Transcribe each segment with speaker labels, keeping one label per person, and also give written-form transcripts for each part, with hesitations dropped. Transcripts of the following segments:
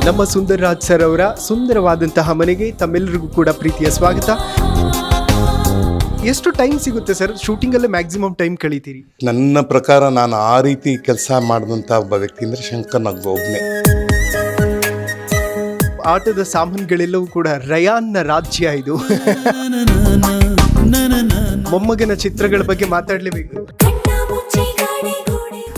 Speaker 1: ನಮ್ಮ ಸುಂದರರಾಜ್ ಸರ್ ಅವರ ಸುಂದರವಾದಂತಹ ಮನೆಗೆ ತಮ್ಮೆಲ್ಲರಿಗೂ ಕೂಡ ಪ್ರೀತಿಯ ಸ್ವಾಗತ. ಎಷ್ಟು ಟೈಮ್ ಸಿಗುತ್ತೆ ಸರ್ ಶೂಟಿಂಗಲ್ಲೇ ಮ್ಯಾಕ್ಸಿಮಮ್ ಟೈಮ್ ಕಳೀತೀರಿ?
Speaker 2: ನನ್ನ ಪ್ರಕಾರ ನಾನು ಆ ರೀತಿ ಕೆಲಸ ಮಾಡಿದಂಥ ಒಬ್ಬ ವ್ಯಕ್ತಿ ಅಂದರೆ ಶಂಕರ್ ನಾಗ್ ಒಬ್ಬನೇ.
Speaker 1: ಆಟದ ಸಾಮಾನುಗಳೆಲ್ಲವೂ ಕೂಡ ರಯಾನ್ನ ರಾಜ್ಯ ಇದು. ಮೊಮ್ಮಗನ ಚಿತ್ರಗಳ ಬಗ್ಗೆ ಮಾತಾಡಲೇಬೇಕು.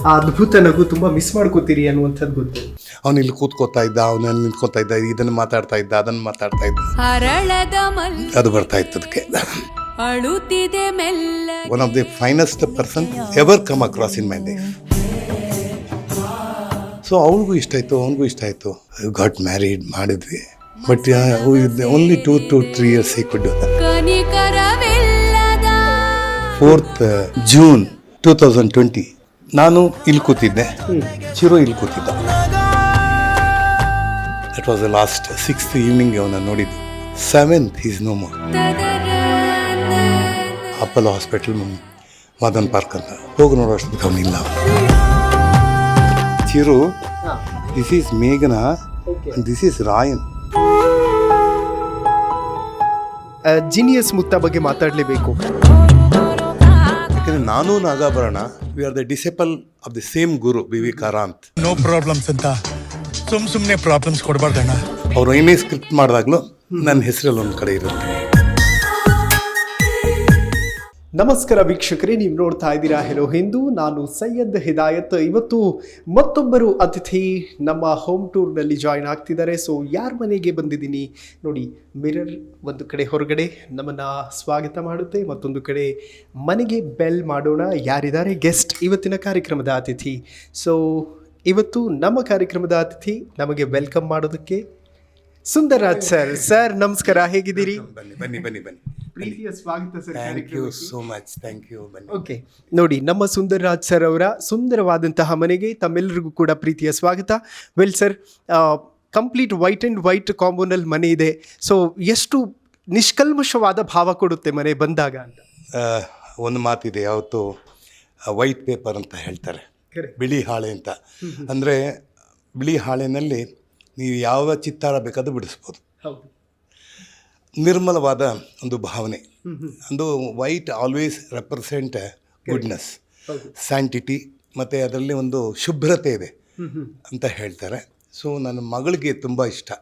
Speaker 1: ಆ ಅದ್ಭುತ ನಗು ತುಂಬಾ ಮಿಸ್ ಮಾಡ್ಕೋತೀರಿ ಅನ್ನುವಂಥದ್ದು ಗೊತ್ತು.
Speaker 2: ಅವನು ಇಲ್ಲಿ ಕೂತ್ಕೋತಾ ಇದ್ದ, ಅವನಲ್ಲಿ ನಿಂತ್ಕೋತಾ ಇದ್ದ, ಇದನ್ನು ಮಾತಾಡ್ತಾ ಇದ್ದ, ಅದನ್ನು ಮಾತಾಡ್ತಾ ಇದ್ದ, ಅದು ಬರ್ತಾ ಇತ್ತು ಅದಕ್ಕೆ. One of the finest person ever come across in my life. So ಅವಳಿಗೂ ಇಷ್ಟ ಆಯಿತು, ಅವನಿಗೂ ಇಷ್ಟ ಆಯಿತು. ಗಾಟ್ ಮ್ಯಾರಿಡ್ ಮಾಡಿದ್ವಿ. But only 2-3 years he could do that. 4th June 2020 ನಾನು ಇಲ್ಲಿ ಕೂತಿದ್ದೆ, ಚಿರು ಇಲ್ಲಿ ಕೂತಿದ್ದ. That was the last 6th evening ಅವನ್ನ ನೋಡಿದ್ದು. 7th is no more. Apollo hospital Madan park ಅಂತ ಹೋಗಿ ನೋಡೋ ಅಷ್ಟು ಅವನಿಲ್ಲ. ಚಿರು, ದಿಸ್ ಈಸ್ ಮೇಘನಾ, this is Rayan.
Speaker 1: Genius Mutta ಬಗ್ಗೆ ಮಾತಾಡಲೇಬೇಕು.
Speaker 2: ಯಾಕಂದ್ರೆ ನಾನು Nagabharana, we are the disciple of the same guru V Karanth.
Speaker 3: No problems ಅಂತ ಸುಮ್ಮನೆ ಪ್ರಾಬ್ಲಮ್ಸ್ ಕೊಡಬಾರ್ದಣ್ಣ.
Speaker 2: ಅವ್ರು ಏನೇ ಸ್ಕ್ರಿಪ್ಟ್ ಮಾಡಿದಾಗ್ಲೂ ನನ್ನ ಹೆಸರಲ್ಲಿ ಒಂದು ಕಡೆ ಇರುತ್ತೆ.
Speaker 1: ನಮಸ್ಕಾರ ವೀಕ್ಷಕರೇ, ನೀವು ನೋಡ್ತಾ ಇದ್ದೀರಾ ಹೆಲೋ ಹಿಂದೂ. ನಾನು ಸೈಯದ್ ಹಿದಾಯತ್. ಇವತ್ತು ಮತ್ತೊಬ್ಬರು ಅತಿಥಿ ನಮ್ಮ ಹೋಮ್ ಟೂರ್ನಲ್ಲಿ ಜಾಯ್ನ್ ಆಗ್ತಿದ್ದಾರೆ. ಸೊ ಯಾರ ಮನೆಗೆ ಬಂದಿದ್ದೀನಿ ನೋಡಿ, ಮಿರರ್ ಒಂದು ಕಡೆ ಹೊರಗಡೆ ನಮ್ಮನ್ನು ಸ್ವಾಗತ ಮಾಡುತ್ತೆ, ಮತ್ತೊಂದು ಕಡೆ ಮನೆಗೆ ಬೆಲ್ ಮಾಡೋಣ. ಯಾರಿದ್ದಾರೆ ಗೆಸ್ಟ್ ಇವತ್ತಿನ ಕಾರ್ಯಕ್ರಮದ ಅತಿಥಿ? ಸೊ ಇವತ್ತು ನಮ್ಮ ಕಾರ್ಯಕ್ರಮದ ಅತಿಥಿ ನಮಗೆ ವೆಲ್ಕಮ್ ಮಾಡೋದಕ್ಕೆ ಸುಂದರರಾಜ್ ಸರ್. ಸರ್ ನಮಸ್ಕಾರ, ಹೇಗಿದ್ದೀರಿ?
Speaker 2: ಬನ್ನಿ.
Speaker 1: ಪ್ರೀತಿಯ ಸ್ವಾಗತ sir.
Speaker 2: Thank you so much. Thank you. ಬನ್ನಿ.
Speaker 1: ಓಕೆ, ನೋಡಿ ನಮ್ಮ ಸುಂದರರಾಜ್ ಸರ್ ಅವರ ಸುಂದರವಾದಂತಹ ಮನೆಗೆ ತಮ್ಮೆಲ್ಲರಿಗೂ ಕೂಡ ಪ್ರೀತಿಯ ಸ್ವಾಗತ. Well sir, complete white and white ಕಾಂಬೋನಲ್ಲಿ ಮನೆ ಇದೆ. ಸೊ ಎಷ್ಟು ನಿಷ್ಕಲ್ಮಶವಾದ ಭಾವ ಕೊಡುತ್ತೆ ಮನೆ ಬಂದಾಗ ಅಂತ.
Speaker 2: ಒಂದು ಮಾತಿದೆ, ಯಾವತ್ತು ವೈಟ್ ಪೇಪರ್ ಅಂತ ಹೇಳ್ತಾರೆ, ಬಿಳಿ ಹಾಳೆ ಅಂತ. ಅಂದರೆ ಬಿಳಿ ಹಾಳೆನಲ್ಲಿ ನೀವು ಯಾವ ಚಿತ್ತಾರ ಬೇಕಾದ್ರೂ ಬಿಡಿಸ್ಬೋದು. ನಿರ್ಮಲವಾದ ಒಂದು ಭಾವನೆ. ಒಂದು white always represent goodness, sanctity, ಮತ್ತು ಅದರಲ್ಲಿ ಒಂದು ಶುಭ್ರತೆ ಇದೆ ಅಂತ ಹೇಳ್ತಾರೆ. ಸೊ ನನ್ನ ಮಗಳಿಗೆ ತುಂಬ ಇಷ್ಟ.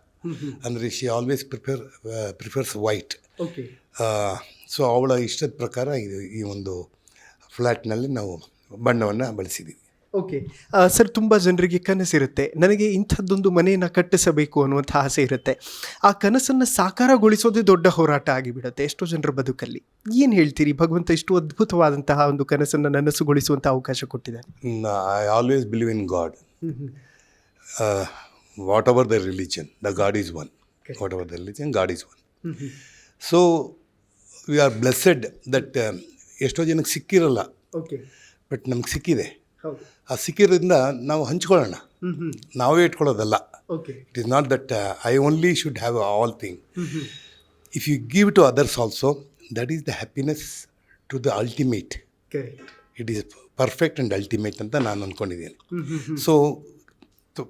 Speaker 2: ಅಂದರೆ she always prefers white. So ಅವಳ ಇಷ್ಟದ ಪ್ರಕಾರ ಈ ಒಂದು ಫ್ಲ್ಯಾಟ್ನಲ್ಲಿ ನಾವು ಬಣ್ಣವನ್ನು ಬಳಸಿದ್ದೀವಿ.
Speaker 1: ಓಕೆ ಸರ್, ತುಂಬ ಜನರಿಗೆ ಕನಸಿರುತ್ತೆ, ನನಗೆ ಇಂಥದ್ದೊಂದು ಮನೆಯನ್ನು ಕಟ್ಟಿಸಬೇಕು ಅನ್ನುವಂಥ ಆಸೆ ಇರುತ್ತೆ. ಆ ಕನಸನ್ನು ಸಾಕಾರಗೊಳಿಸೋದೇ ದೊಡ್ಡ ಹೋರಾಟ ಆಗಿಬಿಡುತ್ತೆ ಎಷ್ಟೋ ಜನರ ಬದುಕಲ್ಲಿ. ಏನು ಹೇಳ್ತೀರಿ? ಭಗವಂತ ಇಷ್ಟು ಅದ್ಭುತವಾದಂತಹ ಒಂದು ಕನಸನ್ನು ನನಸುಗೊಳಿಸುವಂಥ ಅವಕಾಶ ಕೊಟ್ಟಿದ್ದಾರೆ.
Speaker 2: I always believe in god. Whatever the religion, the god is one. What ever the religion, god is one. So we are blessed that ಎಷ್ಟೋ ಜನಕ್ಕೆ ಸಿಕ್ಕಿರಲ್ಲ, ಬಟ್ ನಮ್ಗೆ ಸಿಕ್ಕಿದೆ. ಆ ಸಿಕ್ಕಿರೋದ್ರಿಂದ ನಾವು ಹಂಚ್ಕೊಳ್ಳೋಣ, ನಾವೇ ಇಟ್ಕೊಳ್ಳೋದಲ್ಲ. It is not that I only should have all thing. If you give to others also, that is the happiness to the ultimate. It is perfect and ultimate ಅಂತ ನಾನು ಅಂದ್ಕೊಂಡಿದ್ದೀನಿ. ಸೊ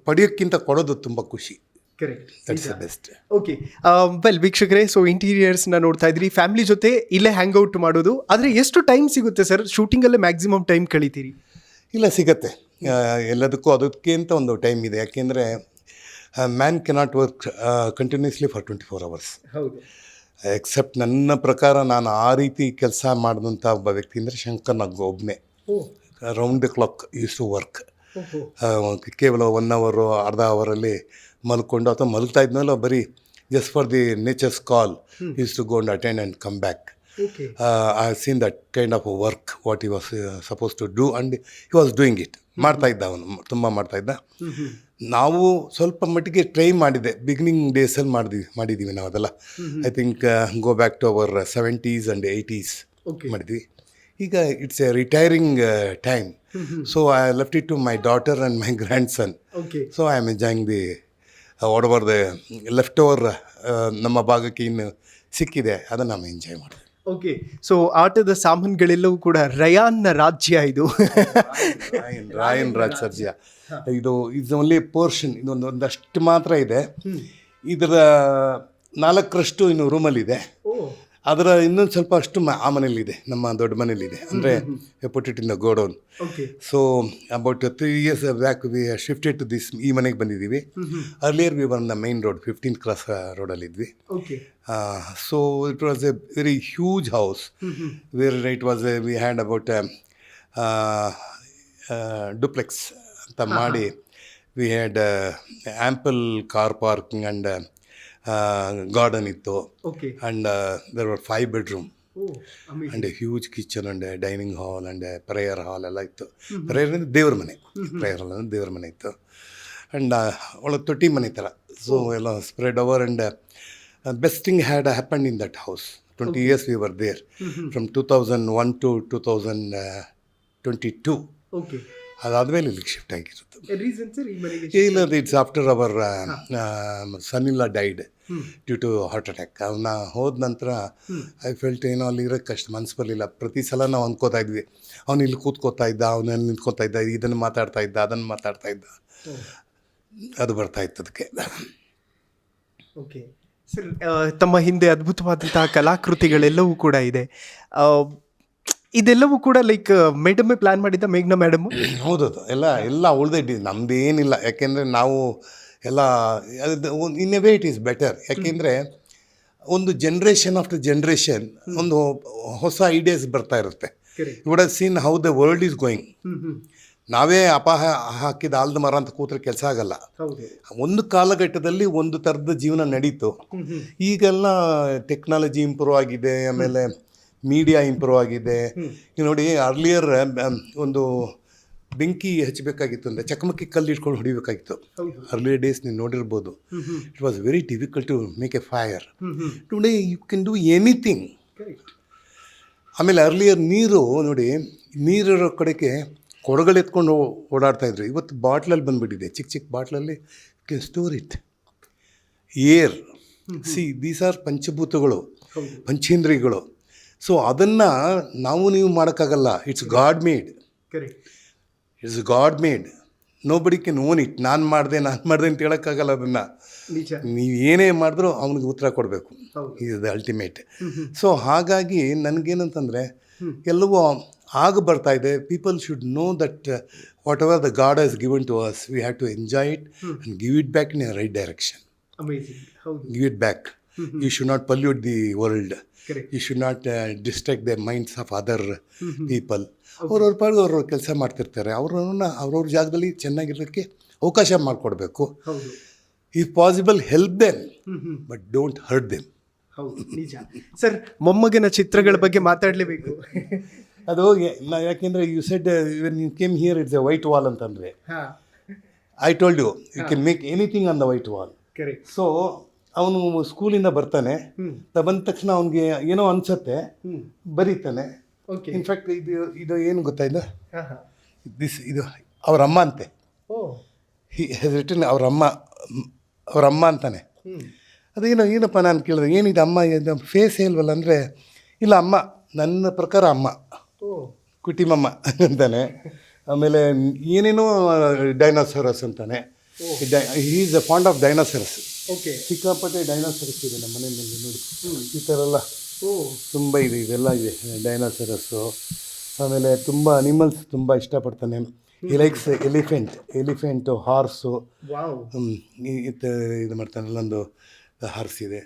Speaker 2: ಪಡೆಯೋಕ್ಕಿಂತ ಕೊಡೋದು ತುಂಬ ಖುಷಿ. That's the best.
Speaker 1: Okay well ವೀಕ್ಷಕರೇ, so ಇಂಟೀರಿಯರ್ಸ್ನ ನೋಡ್ತಾ ಇದ್ರಿ, ಫ್ಯಾಮಿಲಿ ಜೊತೆ ಇಲ್ಲೇ ಹ್ಯಾಂಗ್ ಔಟ್ ಮಾಡೋದು. ಆದರೆ ಎಷ್ಟು ಟೈಮ್ ಸಿಗುತ್ತೆ ಸರ್ ಶೂಟಿಂಗಲ್ಲೇ ಮ್ಯಾಕ್ಸಿಮಮ್ ಟೈಮ್ ಕಳೀತೀರಿ?
Speaker 2: ಇಲ್ಲ, ಸಿಗತ್ತೆ. ಎಲ್ಲದಕ್ಕೂ ಅದಕ್ಕೆ ಅಂತ ಒಂದು ಟೈಮ್ ಇದೆ. ಯಾಕೆಂದರೆ man cannot work continuously for 24 hours. Except ನನ್ನ ಪ್ರಕಾರ ನಾನು ಆ ರೀತಿ ಕೆಲಸ ಮಾಡಿದಂಥ ಒಬ್ಬ ವ್ಯಕ್ತಿ ಅಂದರೆ ಶಂಕರ್ ನಾಗ್ ಒಬ್ಬನೇ. Round the clock use to work. ಕೇವಲ 1 hour ಅರ್ಧ ಅವರಲ್ಲಿ ಮಲ್ಕೊಂಡು ಅಥವಾ ಮಲ್ಗ್ತಾ ಇದ್ಮೇಲೆ ಬರೀ just for the nature's call use to go and attend and come back. I have seen that kind of work, what he was supposed to do, and he was doing it. ಮಾಡ್ತಾ ಇದ್ದ, ಅವನು ತುಂಬ ಮಾಡ್ತಾ ಇದ್ದ. ನಾವು ಸ್ವಲ್ಪ ಮಟ್ಟಿಗೆ try ಮಾಡಿದೆ, ಬಿಗಿನಿಂಗ್ ಡೇಸಲ್ಲಿ ಮಾಡಿದ್ದೀವಿ ನಾವು ಅದೆಲ್ಲ. I think go back to our 70s and 80s ಮಾಡಿದ್ವಿ. ಈಗ it's a retiring time. So I left it to my daughter and my grandson. So I am enjoying the whatever the left over ನಮ್ಮ ಭಾಗಕ್ಕೆ ಇನ್ನು ಸಿಕ್ಕಿದೆ, ಅದನ್ನು ನಾವು enjoy ಮಾಡ್ತೀವಿ.
Speaker 1: Okay, so ಆಟದ ಸಾಮಾನುಗಳೆಲ್ಲವೂ ಕೂಡ ರಯಾನ್ನ ರಾಜ್ಯ ಇದು.
Speaker 2: ರಾಯನ್ ರಾಜ್ ಸರ್ಜಿಯ ಇದು ಇಸ್ ಓನ್ಲಿ ಪೋರ್ಷನ್, ಒಂದಷ್ಟು ಮಾತ್ರ ಇದೆ. ಇದರ 4ರಷ್ಟು ಇನ್ನು ರೂಮಲ್ಲಿದೆ. ಅದರ ಇನ್ನೊಂದು ಸ್ವಲ್ಪ ಅಷ್ಟು ಆ ಮನೇಲಿದೆ, ನಮ್ಮ ದೊಡ್ಡ ಮನೇಲಿದೆ. ಅಂದರೆ put it in the godown. So about 3 years back we shifted to this, ಈ ಮನೆಗೆ ಬಂದಿದ್ದೀವಿ. Earlier we were the main road, 15th cross ರೋಡಲ್ಲಿದ್ವಿ. So it was a very huge house where it was we had about duplex ಅಂತ ಮಾಡಿ we had ample car parking and garden ಇತ್ತು. And there were 5 bedroom and a huge kitchen and dining hall and prayer hall ಎಲ್ಲ ಇತ್ತು. Prayer ಅಂದರೆ ದೇವ್ರ ಮನೆ, prayer ಹಾಲ್ ಅಂದರೆ ದೇವ್ರ ಮನೆ ಇತ್ತು. ಆ್ಯಂಡ್ ಒಳಗೆ ತೊಟ್ಟಿ ಮನೆ ಥರ. ಸೊ ಎಲ್ಲ spread over. And best thing had happened in that house. 20 years we were there, from 2001 to 2022. ಅದಾದಮೇಲೆ ಇಲ್ಲಿಗೆ ಶಿಫ್ಟ್ ಆಗಿರುತ್ತೆ. ಇಲ್ಲ, ಇಟ್ಸ್ ಆಫ್ಟರ್ ಅವರ್ ಸನ್ ಇಲ್ಲ died due to heart attack. ಅವನ್ನ ಹೋದ ನಂತರ ಐ ಫೆಲ್ಟ್ ಏನೋ ಅಲ್ಲಿ ಇರೋಕ್ಕೆ ಕಷ್ಟ, ಮನಸ್ಸು ಬರಲಿಲ್ಲ. ಪ್ರತಿ ಸಲ ನಾವು ಅಂದ್ಕೋತಾ ಇದ್ವಿ, ಅವನು ಇಲ್ಲಿ ಕೂತ್ಕೋತಾ ಇದ್ದ, ಅವನಲ್ಲಿ ನಿಂತ್ಕೋತಾ ಇದ್ದ, ಇದನ್ನು ಮಾತಾಡ್ತಾ ಇದ್ದ, ಅದನ್ನು ಮಾತಾಡ್ತಾ ಇದ್ದ, ಅದು ಬರ್ತಾ ಇತ್ತು ಅದಕ್ಕೆ.
Speaker 1: ಓಕೆ ಸರ್, ತಮ್ಮ ಹಿಂದೆ ಅದ್ಭುತವಾದಂತಹ ಕಲಾಕೃತಿಗಳೆಲ್ಲವೂ ಕೂಡ ಇದೆ. ಇದೆಲ್ಲವೂ ಕೂಡ ಲೈಕ್ ಮೇಡಮ್ಮೇ ಪ್ಲ್ಯಾನ್ ಮಾಡಿದ್ದ, ಮೇಘ್ನಾ ಮೇಡಮು?
Speaker 2: ಹೌದೌದು, ಎಲ್ಲ ಉಳ್ದಿಟ್ಟು ನಮ್ಮದೇನಿಲ್ಲ. ಯಾಕೆಂದರೆ ನಾವು ಎಲ್ಲ in a way it is better. ಯಾಕೆಂದರೆ ಒಂದು ಜನ್ರೇಷನ್ ಆಫ್ಟರ್ ಜನ್ರೇಷನ್ ಒಂದು ಹೊಸ ಐಡಿಯಾಸ್ ಬರ್ತಾ ಇರುತ್ತೆ. You would have seen how the world is going. ನಾವೇ ಹಾಕಿದ ಆಲ್ದ ಮರ ಅಂತ ಕೂತ್ರೆ ಕೆಲಸ ಆಗಲ್ಲ. ಒಂದು ಕಾಲಘಟ್ಟದಲ್ಲಿ ಒಂದು ಥರದ ಜೀವನ ನಡೀತು. ಈಗೆಲ್ಲ ಟೆಕ್ನಾಲಜಿ ಇಂಪ್ರೂವ್ ಆಗಿದೆ, ಆಮೇಲೆ ಮೀಡಿಯಾ ಇಂಪ್ರೂವ್ ಆಗಿದೆ. ಈಗ ನೋಡಿ, ಅರ್ಲಿಯರ್ ಒಂದು ಬೆಂಕಿ ಹಚ್ಚಬೇಕಾಗಿತ್ತು ಅಂದರೆ ಚಕಮಕಿ ಕಲ್ಲು ಇಟ್ಕೊಂಡು ಹೊಡಿಬೇಕಾಗಿತ್ತು. ಅರ್ಲಿಯರ್ ಡೇಸ್ ನೀವು ನೋಡಿರ್ಬೋದು. It was very difficult to make a fire. Today you can do anything. ಆಮೇಲೆ ಅರ್ಲಿಯರ್ ನೀರು ನೋಡಿ, ನೀರಿರೋ ಕಡೆಗೆ ಕೊಡಗಳು ಎತ್ಕೊಂಡು ಓಡಾಡ್ತಾಯಿದ್ರು. ಇವತ್ತು ಬಾಟ್ಲಲ್ಲಿ ಬಂದುಬಿಟ್ಟಿದೆ, ಚಿಕ್ಕ ಚಿಕ್ಕ ಬಾಟ್ಲಲ್ಲಿ you can store it. Air, see these are ಪಂಚಭೂತಗಳು, ಪಂಚೇಂದ್ರಿಯಗಳು. ಸೊ ಅದನ್ನು ನಾವು ನೀವು ಮಾಡೋಕ್ಕಾಗಲ್ಲ. It's God made. It's God made. Nobody can own it. ನಾನು ಮಾಡಿದೆ ಅಂತ ಹೇಳೋಕ್ಕಾಗಲ್ಲ. ಅದನ್ನು ನೀವು ಏನೇ ಮಾಡಿದ್ರೂ ಅವನಿಗೆ ಉತ್ತರ ಕೊಡಬೇಕು. Is the ultimate. ಸೊ ಹಾಗಾಗಿ ನನಗೇನಂತಂದರೆ ಎಲ್ಲವೂ ಆಗ ಬರ್ತಾ ಇದೆ. People should know that whatever the god has given to us, we have to enjoy it and give it back in a right direction. Give it back. You should not pollute the world. You should not distract the minds of other people. ಅವ್ರವ್ರ ಪಾಡಿಗೆ ಅವ್ರವ್ರ ಕೆಲಸ ಮಾಡ್ತಿರ್ತಾರೆ. ಅವ್ರವ್ರ ಜಾಗದಲ್ಲಿ ಚೆನ್ನಾಗಿರೋಕ್ಕೆ ಅವಕಾಶ ಮಾಡಿಕೊಡ್ಬೇಕು. If possible help them, but don't hurt them.
Speaker 1: ಹೌದು, ನಿಜ ಸರ್. ಮೊಮ್ಮಗನ ಚಿತ್ರಗಳ ಬಗ್ಗೆ ಮಾತಾಡಲೇಬೇಕು.
Speaker 2: ಅದು ಯಾಕೆಂದರೆ you said when you came here it's a white wall ಅಂತಂದರೆ, I told you you can make anything on the white wall. So ಅವನು ಸ್ಕೂಲಿಂದ ಬರ್ತಾನೆ, ಬಂದ ತಕ್ಷಣ ಅವನಿಗೆ ಏನೋ ಅನ್ಸತ್ತೆ, ಬರೀತಾನೆ. ಇನ್ಫ್ಯಾಕ್ಟ್ ಇದು ಏನು ಗೊತ್ತಾಯ್ತು, ಇದು ಅವ್ರ ಅಮ್ಮ ಅಂತೆ. ಹಿ ಹ್ಯಾಸ್ ರಿಟನ್ ಅವ್ರ ಅಮ್ಮ ಅಂತಾನೆ. ಏನಪ್ಪ ನಾನು ಕೇಳಿದೆ, ಏನಿದೆ ಅಮ್ಮ, ಇದು ಫೇಸ್ ಇಲ್ವಲ್ಲ ಅಂದರೆ, ಇಲ್ಲ ಅಮ್ಮ, ನನ್ನ ಪ್ರಕಾರ ಅಮ್ಮ, ಕುಟಿಮಮ್ಮ ಅಂತಾನೆ. ಆಮೇಲೆ ಏನೇನೋ ಡೈನೋಸರಸ್ ಅಂತಾನೆ. He is a fond of dinosaurs. ಸಿಕ್ಕಾಪಟ್ಟೆ ಡೈನೋಸರಸ್ ಇದೆ ನಮ್ಮ ಮನೆಯಲ್ಲಿ ನೋಡಿ. ಈ ಥರ ಎಲ್ಲ ತುಂಬ ಇದೆ, ಇದೆಲ್ಲ ಇದೆ ಡೈನೋಸರಸ್ಸು. ಆಮೇಲೆ ತುಂಬ ಅನಿಮಲ್ಸ್ ತುಂಬ ಇಷ್ಟಪಡ್ತಾನೆ. ಈ ಲೈಕ್ಸ್ ಎಲಿಫೆಂಟು, ಹಾರ್ಸು, ಇದು ಮಾಡ್ತಾನೆ. ಅಲ್ಲೊಂದು ಹಾರ್ಸ್ ಇದೆ,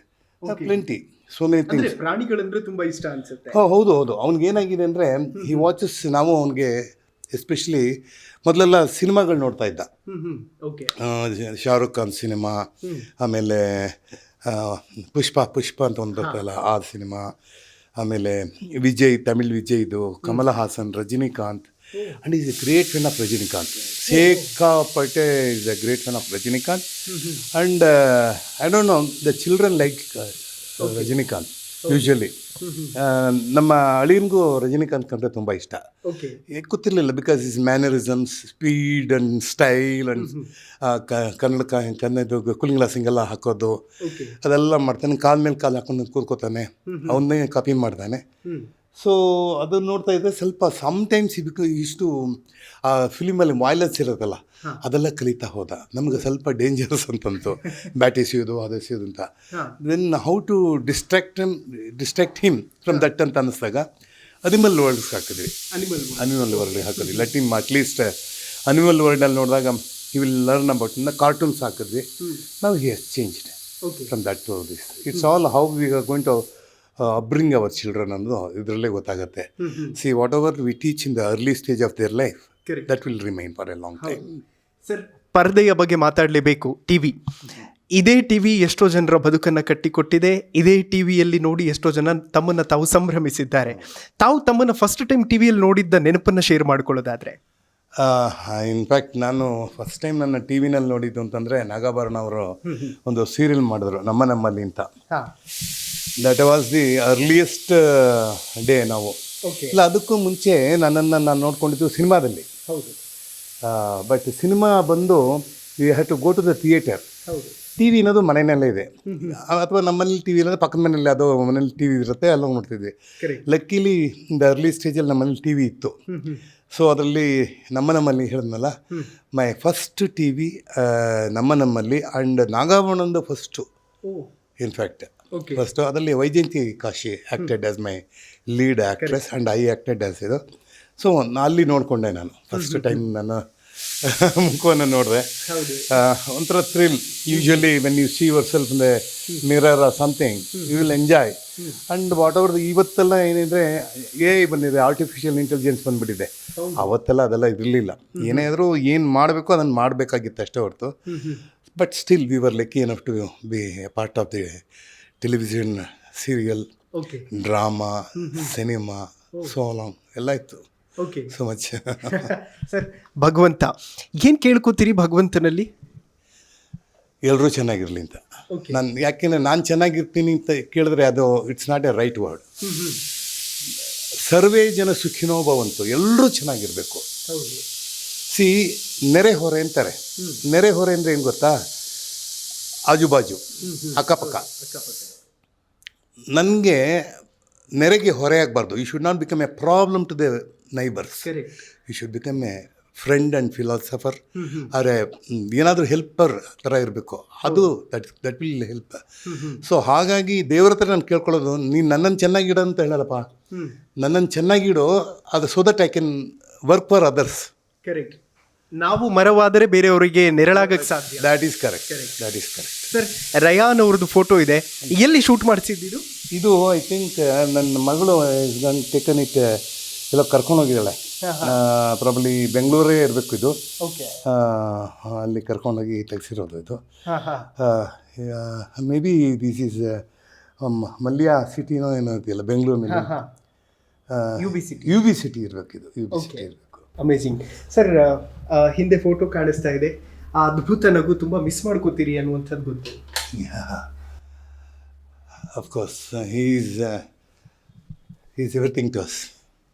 Speaker 2: ಪ್ಲೆಂಟಿ, ಸೋ ಮೆನಿ ಥಿಂಗ್ಸ್.
Speaker 1: ಪ್ರಾಣಿಗಳಂದ್ರೆ ತುಂಬ ಇಷ್ಟ ಅನ್ಸುತ್ತೆ.
Speaker 2: ಹೌದು. ಅವ್ನಿಗೆ ಏನಾಗಿದೆ ಅಂದರೆ, ಈ ವಾಚಸ್, ನಾವು ಅವನಿಗೆ ಎಸ್ಪೆಷಲಿ ಮೊದಲೆಲ್ಲ ಸಿನಿಮಾಗಳು ನೋಡ್ತಾ ಇದ್ದ. ಶಾರುಖ್ ಖಾನ್ ಸಿನಿಮಾ, ಆಮೇಲೆ ಪುಷ್ಪ ಅಂತ ಒಂದು ಬರ್ತಲ್ಲ ಆ ಸಿನಿಮಾ, ಆಮೇಲೆ ವಿಜಯ್, ತಮಿಳ್ ವಿಜಯ್ದು, Kamal Haasan, Rajinikanth. And is a great fan of Rajinikanth. ಸಿಕ್ಕಾಪಟ್ಟೆ is a great fan of Rajinikanth. And I don't know, the children like Rajinikanth. Usually. ನಮ್ಮ ಅಳಿಯನಿಗೂ ರಜನಿಕಾಂತ್ ಕಂಡ್ರೆ ತುಂಬ ಇಷ್ಟ.
Speaker 1: ಓಕೆ.
Speaker 2: ಗೊತ್ತಿರಲಿಲ್ಲ, because his mannerisms, speed and style and ಕನ್ನಡ ಕೂಲಿಂಗ್ ಗ್ಲಾಸ್ ಹಿಂಗೆಲ್ಲ ಹಾಕೋದು ಅದೆಲ್ಲ ಮಾಡ್ತಾನೆ. ಕಾಲ ಮೇಲೆ ಕಾಲು ಹಾಕೊಂಡು ಕೂತ್ಕೋತಾನೆ, ಅವನ್ನೇ ಕಾಪಿ ಮಾಡ್ತಾನೆ. ಸೊ ಅದನ್ನು ನೋಡ್ತಾ ಇದ್ದರೆ ಸ್ವಲ್ಪ ಸಮ್ಟೈಮ್ಸ್ ಇಷ್ಟು ಆ ಫಿಲಿಮಲ್ಲಿ ವಾಯ್ಲೆನ್ಸ್ ಇರೋದಲ್ಲ ಅದೆಲ್ಲ ಕಲಿತಾ ಹೋದ. ನಮಗೆ ಸ್ವಲ್ಪ ಡೇಂಜರಸ್ ಅಂತಂತು, ಬ್ಯಾಟ್ ಎಸೆಯೋದು ಅದು ಎಸೆಯೋದು ಅಂತ. Then how to distract him from that ಅಂತ ಅನ್ನಿಸ್ದಾಗ ಅನಿಮಲ್ ವರ್ಲ್ಡ್ಸ್ ಹಾಕಿದ್ವಿ. ಅನಿಮಲ್ ವರ್ಲ್ಡ್ ಹಾಕಿದ್ವಿ. ಲೆಟ್ ಹಿಮ್ ಅಟ್ಲೀಸ್ಟ್ ಅನಿಮಲ್ ವರ್ಲ್ಡಲ್ಲಿ ನೋಡಿದಾಗ he will learn about cartoons ಹಾಕಿದ್ವಿ. ನಾವು he has changed from that to this. It's all how we are going to upbring our children ಅನ್ನೋದು ಇದರಲ್ಲೇ ಗೊತ್ತಾಗುತ್ತೆ. See whatever we teach in the early stage of their life that will remain for a long time.
Speaker 1: Sir, ಪರದೆಯ ಬಗ್ಗೆ ಮಾತಾಡಲೇಬೇಕು. TV, ಇದೇ TV ಎಷ್ಟೋ ಜನರ ಬದುಕನ್ನು ಕಟ್ಟಿಕೊಟ್ಟಿದೆ. ಇದೇ ಟಿವಿಯಲ್ಲಿ ನೋಡಿ ಎಷ್ಟೋ ಜನ ತಮ್ಮನ್ನು ತಾವು ಸಂಭ್ರಮಿಸಿದ್ದಾರೆ. ತಾವು ತಮ್ಮನ್ನು ಫಸ್ಟ್ ಟೈಮ್ ಟಿವಿಯಲ್ಲಿ ನೋಡಿದ್ದ ನೆನಪನ್ನು ಶೇರ್ ಮಾಡ್ಕೊಳ್ಳೋದಾದ್ರೆ?
Speaker 2: ಇನ್ಫ್ಯಾಕ್ಟ್ ನಾನು ಫಸ್ಟ್ ಟೈಮ್ ನನ್ನ ಟಿ ವಿನಲ್ಲಿ ನೋಡಿದ್ದು ಅಂತಂದರೆ ನಾಗಾಭರಣ ಅವರು ಒಂದು ಸೀರಿಯಲ್ ಮಾಡಿದ್ರು, ನಮ್ಮಲ್ಲಿ ಅಂತ. That was the earliest day. ನಾವು ಇಲ್ಲ ಅದಕ್ಕೂ ಮುಂಚೆ ನಾನು ನೋಡ್ಕೊಂಡಿದ್ದು ಸಿನಿಮಾದಲ್ಲಿ. ಬಟ್ ಸಿನಿಮಾ ಬಂದು we have to go to the theatre. TV ಅನ್ನೋದು ಮನೆಯಲ್ಲೇ ಇದೆ, ಅಥವಾ ನಮ್ಮಲ್ಲಿ ಟಿ ವಿ ಇರೋದು ಪಕ್ಕದ ಮನೇಲಿ ಅದು ಮನೇಲಿ ಟಿ ವಿ ಇರುತ್ತೆ, ಅಲ್ಲೋಗಿ ನೋಡ್ತಿದ್ವಿ. ಲಕ್ಕಿಲಿ ದ ಅರ್ಲಿ ಸ್ಟೇಜಲ್ಲಿ ನಮ್ಮನೇಲಿ ಟಿ ವಿ ಇತ್ತು. ಸೊ ಅದರಲ್ಲಿ ನಮ್ಮಲ್ಲಿ ಹೇಳಿದ್ನಲ್ಲ, ಮೈ ಫಸ್ಟ್ ಟಿ ವಿ ನಮ್ಮಲ್ಲಿ ಆ್ಯಂಡ್ ನಾಗಾಭರಣಂದು ಫಸ್ಟು. ಇನ್ಫ್ಯಾಕ್ಟ್ ಫಸ್ಟು ಅದರಲ್ಲಿ Vaijayanti Kashi acted as my lead actress and I acted as ಇದು. ಸೊ ಅಲ್ಲಿ ನೋಡಿಕೊಂಡೆ ನಾನು ಫಸ್ಟ್ ಟೈಮ್ ನನ್ನ ಮುಖವನ್ನು ನೋಡಿದೆ. ಒಂಥರ thrill. Usually when you see yourself in the mirror or something you will enjoy. And whatever ಇವತ್ತೆಲ್ಲ ಏನಿದ್ರೆ ಬಂದಿದೆ, ಆರ್ಟಿಫಿಷಿಯಲ್ ಇಂಟೆಲಿಜೆನ್ಸ್ ಬಂದುಬಿಟ್ಟಿದೆ. ಅವತ್ತೆಲ್ಲ ಅದೆಲ್ಲ ಇರಲಿಲ್ಲ. ಏನೇ ಆದರೂ ಏನು ಮಾಡಬೇಕು ಅದನ್ನು ಮಾಡಬೇಕಾಗಿತ್ತು ಅಷ್ಟೇ ಹೊರತು. But still we were lucky enough to be a part of the television, serial, drama, cinema, so long ಎಲ್ಲ ಇತ್ತು. So much.
Speaker 1: ಸರ್, ಭಗವಂತ ಏನು ಕೇಳ್ಕೊತೀರಿ ಭಗವಂತನಲ್ಲಿ?
Speaker 2: ಎಲ್ಲರೂ ಚೆನ್ನಾಗಿರಲಿ ಅಂತ. ಯಾಕೆಂದರೆ ನಾನು ಚೆನ್ನಾಗಿರ್ತೀನಿ ಅಂತ ಕೇಳಿದ್ರೆ ಅದು it's not a right word. ಸರ್ವೇ ಜನ ಸುಖಿನೋ ಭವಂತು, ಎಲ್ಲರೂ ಚೆನ್ನಾಗಿರಬೇಕು. ಸಿ, ನೆರೆ ಹೊರೆ ಅಂತಾರೆ. ನೆರೆ ಹೊರೆ ಅಂದರೆ ಏನು ಗೊತ್ತಾ? ಆಜುಬಾಜು, ಅಕ್ಕಪಕ್ಕ. ನನಗೆ ನೆರೆಗೆ ಹೊರೆ ಆಗಬಾರ್ದು. You should not become a problem to the neighbours. You should become a friend and philosopher, ಆದರೆ ಏನಾದರೂ ಹೆಲ್ಪರ್ ಥರ ಇರಬೇಕು. ಅದು ದಟ್ ವಿಲ್ ಹೆಲ್ಪ್. ಸೊ ಹಾಗಾಗಿ ದೇವ್ರ ಹತ್ರ ನಾನು ಕೇಳ್ಕೊಳ್ಳೋದು, ನೀನು ನನ್ನನ್ನು ಚೆನ್ನಾಗಿಡೋ ಅಂತ ಹೇಳಲ್ಲಪ್ಪ, ನನ್ನನ್ನು ಚೆನ್ನಾಗಿಡೋ, ಅದು so that I can work for others.
Speaker 1: Correct. ನಾವು ಮರವಾದರೆ ಬೇರೆಯವರಿಗೆ ನೆರಳಾಗಕ್ಕೆ ಸಾಧ್ಯ.
Speaker 2: That is correct, that is correct.
Speaker 1: Sir, Riyan ಅವ್ರದ್ದು ಫೋಟೋ ಇದೆ, ಎಲ್ಲಿ ಶೂಟ್ ಮಾಡಿಸಿದ್ದು?
Speaker 2: ಇದು ಐ ಥಿಂಕ್ ನನ್ನ ಮಗಳು ನಾನು ಟೇಕನ್ ಇಟ್ ಎಲ್ಲ ಕರ್ಕೊಂಡೋಗಿದ್ದಾಳೆ. ಪ್ರಾಬ್ಲಿ ಬೆಂಗಳೂರೇ ಇರಬೇಕು ಇದು. ಅಲ್ಲಿ ಕರ್ಕೊಂಡೋಗಿ ತೆಗೆಸಿರೋದು ಇದು. Maybe this is Mallya ಸಿಟಿನೋ ಏನೋ ಇದೆಯಲ್ಲ ಬೆಂಗಳೂರಿನಲ್ಲಿ. ಯು ಬಿ ಸಿಟಿ ಇರಬೇಕು ಇದು, ಯು ಬಿ ಸಿಟಿ ಇರಬೇಕು.
Speaker 1: ಅಮೇಝಿಂಗ್. ಸರ್, ಹಿಂದೆ ಫೋಟೋ ಕಾಣಿಸ್ತಾ ಇದೆ, ಆ ಅದ್ಭುತ ನಗು ತುಂಬ ಮಿಸ್ ಮಾಡ್ಕೋತೀರಿ ಅನ್ನುವಂಥದ್ದು ಗೊತ್ತು.
Speaker 2: Of course he is everything to us.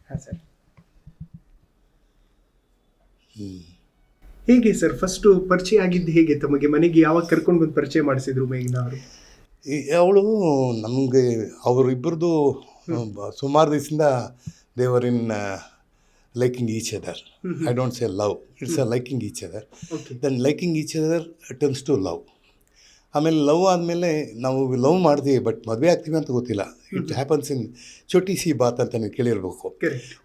Speaker 1: ಹಾಂ ಸರ್. ಹೇಗೆ ಸರ್ ಫಸ್ಟು ಪರಿಚಯ ಆಗಿದ್ದು ಹೇಗೆ? ತಮಗೆ ಮನೆಗೆ ಯಾವಾಗ ಕರ್ಕೊಂಡು ಬಂದು ಪರಿಚಯ ಮಾಡಿಸಿದ್ರು ಮೇಘ್ನಾ ಅವರು?
Speaker 2: ಅವಳು ನಮಗೆ ಅವರಿಬ್ಬರದು ಸುಮಾರು ದಿವಸದಿಂದ ದೇವರ್ ಇನ್ liking each other. I don't say love, it's a liking each other. Then liking each other turns to love. ಆಮೇಲೆ ಲವ್ ಆದಮೇಲೆ ನಾವು ಲವ್ ಮಾಡ್ತೀವಿ, ಬಟ್ ಮದುವೆ ಆಗ್ತೀವಿ ಅಂತ ಗೊತ್ತಿಲ್ಲ. ಇಟ್ ಹ್ಯಾಪನ್ಸ್ ಇನ್ ಚೋಟಿ ಸಿ ಬಾತ್ ಅಂತ ನೀವು ಕೇಳಿರ್ಬೇಕು.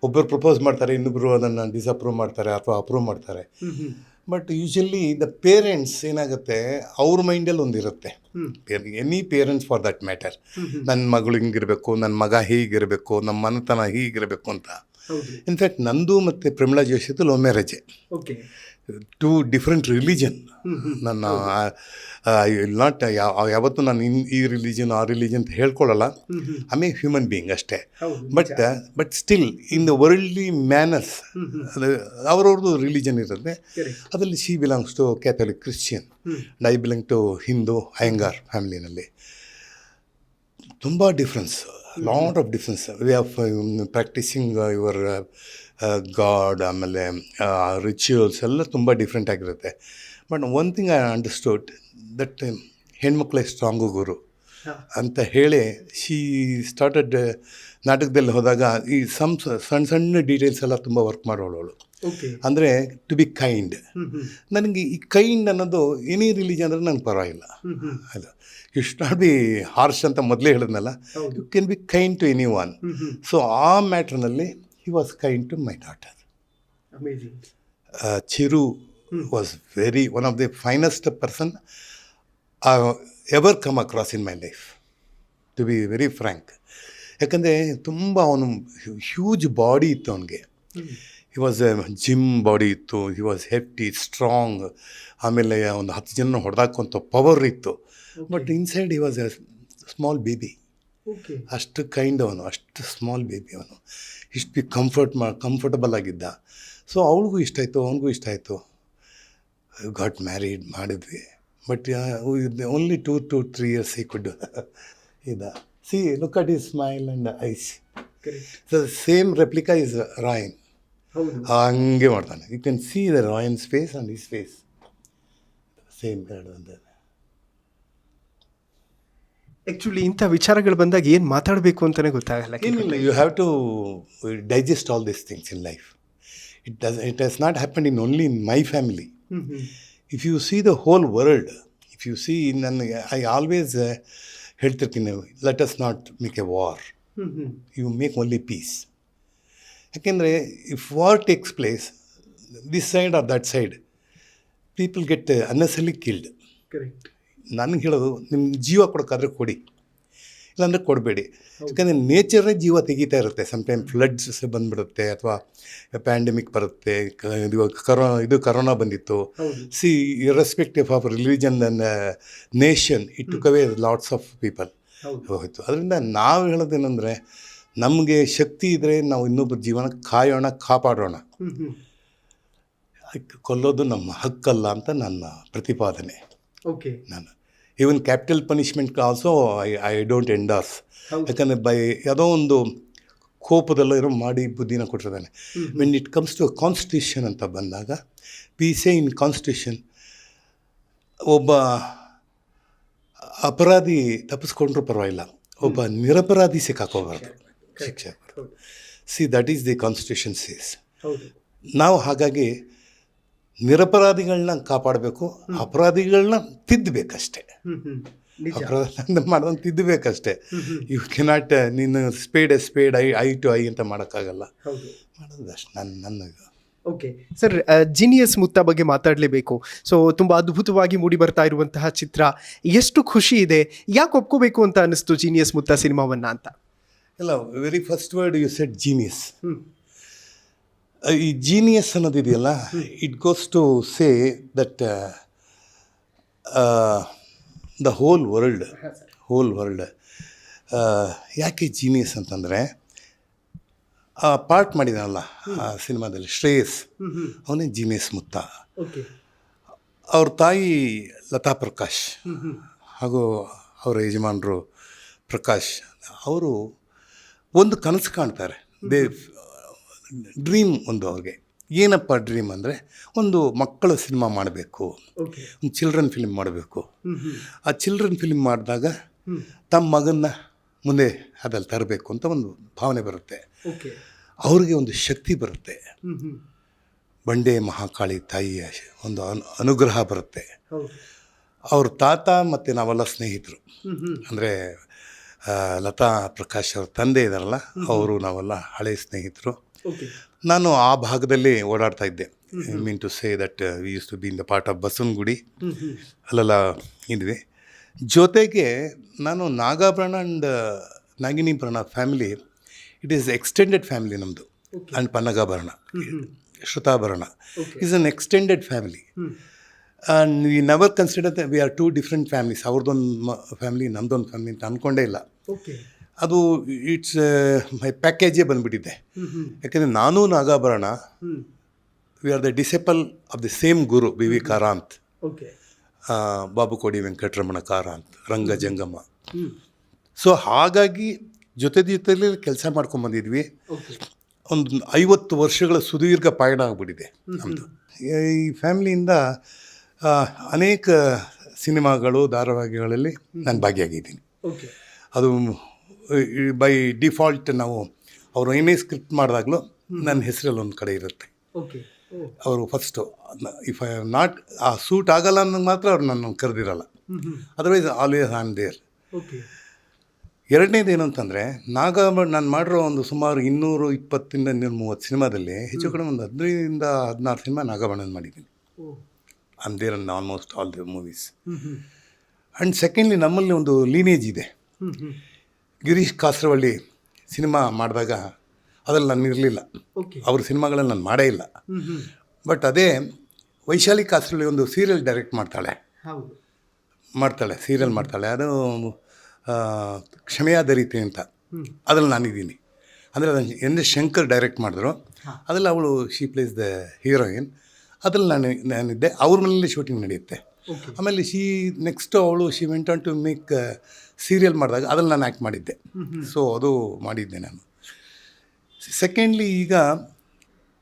Speaker 2: ಒಬ್ಬರು ಪ್ರಪೋಸ್ ಮಾಡ್ತಾರೆ, ಇನ್ನೊಬ್ಬರು ಅದನ್ನು ಡಿಸಪ್ರೂವ್ ಮಾಡ್ತಾರೆ ಅಥವಾ ಅಪ್ರೂವ್ ಮಾಡ್ತಾರೆ. ಬಟ್ ಯೂಶಲಿ ದ ಪೇರೆಂಟ್ಸ್ ಏನಾಗುತ್ತೆ, ಅವ್ರ ಮೈಂಡಲ್ಲಿ ಒಂದಿರುತ್ತೆ, any parents for that matter, ನನ್ನ ಮಗಳು ಹಿಂಗಿರಬೇಕು, ನನ್ನ ಮಗ ಹೀಗಿರಬೇಕು, ನಮ್ಮ ಮನೆತನ ಹೀಗಿರಬೇಕು ಅಂತ. ಇನ್ಫ್ಯಾಕ್ಟ್ ನಂದು ಮತ್ತು ಪ್ರಮಿಳಾ ಜೋಶಿದು ಲವ್ ಮ್ಯಾರೇಜೆ. Two different religion. ನನ್ನ ಐ ವಿಲ್ ನಾಟ್ ಯಾವತ್ತೂ ನಾನು ಈ ರಿಲಿಜನ್ ಆ ರಿಲಿಜನ್ ಅಂತ ಹೇಳ್ಕೊಳ್ಳಲ್ಲ. ಐ ಮೇ ಹ್ಯೂಮನ್ ಬೀಯಿಂಗ್ ಅಷ್ಟೇ. But still in the worldly manners ಅದು ಅವ್ರವ್ರದ್ದು ರಿಲಿಜನ್ ಇರುತ್ತೆ. ಅದರಲ್ಲಿ she belongs to Catholic Christian, I belong to Hindu Iyengar ಫ್ಯಾಮಿಲಿನಲ್ಲಿ. ತುಂಬ difference, lot of difference. Way of practising your God, ಆಮೇಲೆ ರಿಚುವಲ್ಸ್ ಎಲ್ಲ ತುಂಬ ಡಿಫ್ರೆಂಟ್ ಆಗಿರುತ್ತೆ. But one thing I understood that ಹೆಣ್ಮಕ್ಳೇ ಸ್ಟ್ರಾಂಗು ಗುರು ಅಂತ ಹೇಳಿ ಶೀ ಸ್ಟಾರ್ಟೆಡ್. ನಾಟಕದಲ್ಲಿ ಹೋದಾಗ ಈ ಸಣ್ಣ ಸಣ್ಣ ಡೀಟೇಲ್ಸ್ ಎಲ್ಲ ತುಂಬ ವರ್ಕ್ ಮಾಡೋಳು. ಅಂದರೆ ಟು ಬಿ ಕೈಂಡ್. ನನಗೆ ಈ ಕೈಂಡ್ ಅನ್ನೋದು ಎನಿ ರಿಲಿಜನ್ ಅಂದರೆ ನಂಗೆ ಪರವಾಗಿಲ್ಲ. ಅದು you should not be harsh ಅಂತ ಮೊದಲೇ ಹೇಳಿದ್ನಲ್ಲ, you can be kind to anyone. So ಆ ಮ್ಯಾಟ್ರ್ನಲ್ಲಿ he was kind to my daughter. Chiru was very one of the finest person ever come across in my life, to be very frank. ಯಾಕಂದರೆ ತುಂಬ ಅವನು huge body ಇತ್ತು ಅವನಿಗೆ. He was gym body ಇತ್ತು, he was hefty, strong. ಆಮೇಲೆ ಒಂದು 10 ಜನ ಹೊಡೆದಾಕುವಂಥ power ಇತ್ತು. But inside he was A small baby. ಅಷ್ಟು ಕೈಂಡ್ ಅವನು, ಅಷ್ಟು ಸ್ಮಾಲ್ ಬೇಬಿ ಅವನು. ಇಷ್ಟು ಬಿ ಕಂಫರ್ಟಬಲ್ ಆಗಿದ್ದ. ಸೊ ಅವಳಿಗೂ ಇಷ್ಟ ಆಯಿತು, ಅವನಿಗೂ ಇಷ್ಟ ಆಯಿತು. ಗಾಟ್ ಮ್ಯಾರಿಡ್ ಮಾಡಿದ್ವಿ. But only 2 to 3 years he could see, look at his smile and eyes. The same replica is Ryan. ಹಂಗೆ ಮಾಡ್ತಾನೆ. You can see the Ryan's face and his face same ಎರಡು ಅಂತ.
Speaker 1: ಆ್ಯಕ್ಚುಲಿ ಇಂಥ ವಿಚಾರಗಳು ಬಂದಾಗ ಏನು ಮಾತಾಡಬೇಕು ಅಂತಲೇ ಗೊತ್ತಾಗಲ್ಲ.
Speaker 2: ಏನಿಲ್ಲ, you have to digest all these things in life. It has not happen in only in my family. If you see the whole world, if you see, ನನಗೆ ಐ ಆಲ್ವೇಸ್ ಹೇಳ್ತಿರ್ತೀನಿ, let us not make a war, you make only peace. ಯಾಕೆಂದರೆ if war takes place this side or that side, people get unnecessary killed. ನನಗೆ ಹೇಳೋದು, ನಿಮ್ಮ ಜೀವ ಕೊಡೋಕ್ಕಾದ್ರೆ ಕೊಡಿ, ಇಲ್ಲಾಂದರೆ ಕೊಡಬೇಡಿ. ಯಾಕಂದರೆ ನೇಚರೇ ಜೀವ ತೆಗಿತಾ ಇರುತ್ತೆ. ಸಮ್ಟೈಮ್ ಫ್ಲಡ್ಸ್ ಬಂದುಬಿಡುತ್ತೆ, ಅಥವಾ ಪ್ಯಾಂಡಮಿಕ್ ಬರುತ್ತೆ. ಇದು ಕರೋನಾ ಬಂದಿತ್ತು. C, irrespective of religion and nation, it took away lots of people ಹೋಯಿತು. ಅದರಿಂದ ನಾವು ಹೇಳೋದೇನೆಂದರೆ, ನಮಗೆ ಶಕ್ತಿ ಇದ್ದರೆ ನಾವು ಇನ್ನೊಬ್ಬರ ಜೀವನ ಕಾಯೋಣ, ಕಾಪಾಡೋಣ. ಕೊಲ್ಲೋದು ನಮ್ಮ ಹಕ್ಕಲ್ಲ ಅಂತ ನನ್ನ ಪ್ರತಿಪಾದನೆ. ನಾನು even capital punishment also I don't endorse. ಯಾಕಂದರೆ ಯಾವುದೋ ಒಂದು ಕೋಪದಲ್ಲೋ ಏನೋ ಮಾಡಿ ಬುದ್ಧಿನ ಕೊಟ್ಟಿರ್ತಾನೆ. When it comes to constitution ಅಂತ ಬಂದಾಗ, ವಿ ಸೇ ಇನ್ ಕಾನ್ಸ್ಟಿಟ್ಯೂಷನ್, ಒಬ್ಬ ಅಪರಾಧಿ ತಪ್ಪಿಸ್ಕೊಂಡ್ರೂ ಪರವಾಗಿಲ್ಲ, ಒಬ್ಬ ನಿರಪರಾಧಿ ಸಿಕ್ಕಾಕೋಬಾರ್ದು, ಶಿಕ್ಷೆ. C, that is the constitution says. ನಾವು ಹಾಗಾಗಿ ನಿರಪರಾಧಿಗಳನ್ನ ಕಾಪಾಡಬೇಕು, ಅಪರಾಧಿಗಳನ್ನ ತಿದ್ದಬೇಕಷ್ಟೆ. ಅಪರಾಧ ಮಾಡೋದನ್ನು ತಿದ್ದಬೇಕಷ್ಟೆ. ಯು ಕೆನಾಟ್, ನೀನು ಸ್ಪೇಡ್ ಐ ಟು ಐ ಅಂತ ಮಾಡೋಕ್ಕಾಗಲ್ಲ. ಮಾಡೋದು ಅಷ್ಟು ನನ್ನ.
Speaker 1: ಓಕೆ ಸರ್, ಜೀನಿಯಸ್ ಮುತ್ತ ಬಗ್ಗೆ ಮಾತಾಡಲೇಬೇಕು. ಸೊ ತುಂಬ ಅದ್ಭುತವಾಗಿ ಮೂಡಿ ಬರ್ತಾ ಇರುವಂತಹ ಚಿತ್ರ. ಎಷ್ಟು ಖುಷಿ ಇದೆ, ಯಾಕೆ ಒಪ್ಕೋಬೇಕು ಅಂತ ಅನ್ನಿಸ್ತು ಜೀನಿಯಸ್ ಮುತ್ತ ಸಿನಿಮಾವನ್ನು ಅಂತ?
Speaker 2: ಇಲ್ಲ, very first word you said genius. ಈ ಜೀನಿಯಸ್ ಅನ್ನೋದಿದೆಯಲ್ಲ, it goes to say that the whole world ಯಾಕೆ ಜೀನಿಯಸ್ ಅಂತಂದರೆ, ಆ ಪಾರ್ಟ್ ಮಾಡಿದಾನಲ್ಲ ಆ ಸಿನಿಮಾದಲ್ಲಿ ಶ್ರೇಯಸ್, ಅವನೇ ಜೀನಿಯಸ್ ಮುತ್ತ. ಅವ್ರ ತಾಯಿ ಲತಾ ಪ್ರಕಾಶ್ ಹಾಗೂ ಅವರ ಯಜಮಾನರು ಪ್ರಕಾಶ್, ಅವರು ಒಂದು ಕನಸು ಕಾಣ್ತಾರೆ. ಡ್ರೀಮ್ ಒಂದು ಅವ್ರಿಗೆ. ಏನಪ್ಪ ಡ್ರೀಮ್ ಅಂದರೆ, ಒಂದು ಮಕ್ಕಳ ಸಿನಿಮಾ ಮಾಡಬೇಕು, ಒಂದು ಚಿಲ್ಡ್ರನ್ ಫಿಲ್ಮ್ ಮಾಡಬೇಕು. ಆ ಚಿಲ್ಡ್ರನ್ ಫಿಲ್ಮ್ ಮಾಡಿದಾಗ ತಮ್ಮ ಮಗನ್ನ ಮುಂದೆ ಅದಲ್ಲಿ ತರಬೇಕು ಅಂತ ಒಂದು ಭಾವನೆ ಬರುತ್ತೆ. ಅವ್ರಿಗೆ ಒಂದು ಶಕ್ತಿ ಬರುತ್ತೆ. ಬಂಡೆ ಮಹಾಕಾಳಿ ತಾಯಿಯ ಒಂದು ಅನುಗ್ರಹ ಬರುತ್ತೆ. ಅವ್ರ ತಾತ ಮತ್ತು ನಾವೆಲ್ಲ ಸ್ನೇಹಿತರು. ಅಂದರೆ ಲತಾ ಪ್ರಕಾಶ್ ಅವ್ರ ತಂದೆ ಇದ್ದಾರಲ್ಲ, ಅವರು ನಾವೆಲ್ಲ ಹಳೆಯ ಸ್ನೇಹಿತರು. ನಾನು ಆ ಭಾಗದಲ್ಲಿ ಓಡಾಡ್ತಾ ಇದ್ದೆ. I mean to say that we use to be in the part of Basavanagudi, ಅಲ್ಲೆಲ್ಲ ಇದ್ವಿ. ಜೊತೆಗೆ ನಾನು Nagabharana and Naginibharana family, it is extended family ನಮ್ಮದು. And Pannagabharana, Shrutabharana is an extended family. And we never consider the we are 2 different families. ಅವ್ರದ್ದೊಂದು family, ನಮ್ಮದೊಂದು family ಅಂತ ಅಂದ್ಕೊಂಡೇ ಇಲ್ಲ. ಅದು ಇಟ್ಸ್ ಮೈ ಪ್ಯಾಕೇಜೇ ಬಂದುಬಿಟ್ಟಿದೆ. ಯಾಕೆಂದರೆ ನಾನು Nagabharana, we are the disciple of the same guru B V Karanth, Babukodi Venkataramana Karanth, Ranga Jangama. So ಹಾಗಾಗಿ ಜೊತೆಲಿ ಕೆಲಸ ಮಾಡ್ಕೊಂಬಂದಿದ್ವಿ. ಒಂದು 50 ವರ್ಷಗಳ ಸುದೀರ್ಘ ಪಯಣ ಆಗ್ಬಿಟ್ಟಿದೆ ನಮ್ಮದು. ಈ ಫ್ಯಾಮಿಲಿಯಿಂದ ಅನೇಕ ಸಿನಿಮಾಗಳು, ಧಾರಾವಾಹಿಗಳಲ್ಲಿ ನಾನು ಭಾಗಿಯಾಗಿದ್ದೀನಿ. ಅದು ಬೈ ಡಿಫಾಲ್ಟ್ ನಾವು ಅವರು ಏನೇ ಸ್ಕ್ರಿಪ್ಟ್ ಮಾಡಿದಾಗಲೂ ನನ್ನ ಹೆಸರಲ್ಲಿ ಒಂದು ಕಡೆ ಇರುತ್ತೆ. ಅವರು ಫಸ್ಟು ಇಫ್ ಐ ನಾಟ್ ಆ ಸೂಟ್ ಆಗಲ್ಲ ಅನ್ನೋದು ಮಾತ್ರ ಅವ್ರು ನನ್ನ ಕರೆದಿರಲ್ಲ. Otherwise always I am there. ಎರಡನೇದು ಏನು ಅಂತಂದರೆ, ನಾನು ಮಾಡಿರೋ ಒಂದು ಸುಮಾರು 220 ಇಂದ 230 ಸಿನಿಮಾದಲ್ಲಿ ಹೆಚ್ಚು ಕಡಿಮೆ ಒಂದು 15 ರಿಂದ 16 ಸಿನಿಮಾ ನಾಗಬಣ್ಣನ ಮಾಡಿದ್ದೀನಿ. I am there in almost all the movies. And secondly ನಮ್ಮಲ್ಲಿ ಒಂದು ಲೀನೇಜ್ ಇದೆ. ಗಿರೀಶ್ ಕಾಸರವಳ್ಳಿ ಸಿನಿಮಾ ಮಾಡಿದಾಗ ಅದ್ರಲ್ಲಿ ನಾನು ಇರಲಿಲ್ಲ. ಅವ್ರ ಸಿನಿಮಾಗಳಲ್ಲಿ ನಾನು ಮಾಡೇ ಇಲ್ಲ. ಬಟ್ ಅದೇ ವೈಶಾಲಿ ಕಾಸರವಳ್ಳಿ ಒಂದು ಸೀರಿಯಲ್ ಡೈರೆಕ್ಟ್ ಮಾಡ್ತಾಳೆ, ಸೀರಿಯಲ್ ಮಾಡ್ತಾಳೆ. ಅದು ಕ್ಷಮೆಯಾದ ರೀತಿ ಅಂತ. ಅದ್ರಲ್ಲಿ ನಾನಿದ್ದೀನಿ. ಅಂದರೆ ಅದನ್ನು ಎನ್ ಎಸ್ ಶಂಕರ್ ಡೈರೆಕ್ಟ್ ಮಾಡಿದ್ರು. ಅದ್ರಲ್ಲಿ ಅವಳು ಶಿ ಪ್ಲೇಸ್ ದ ಹೀರೋಯಿನ್. ಅದ್ರಲ್ಲಿ ನಾನಿದ್ದೆ. ಅವ್ರ ಮನೇಲಿ ಶೂಟಿಂಗ್ ನಡೆಯುತ್ತೆ. ಆಮೇಲೆ ನೆಕ್ಸ್ಟು ಅವಳು she went on to make serial ಮಾಡಿದಾಗ ಅದ್ರಲ್ಲಿ ನಾನು ಆ್ಯಕ್ಟ್ ಮಾಡಿದ್ದೆ. ಸೊ ಅದು ಮಾಡಿದ್ದೆ ನಾನು. ಸೆಕೆಂಡ್ಲಿ ಈಗ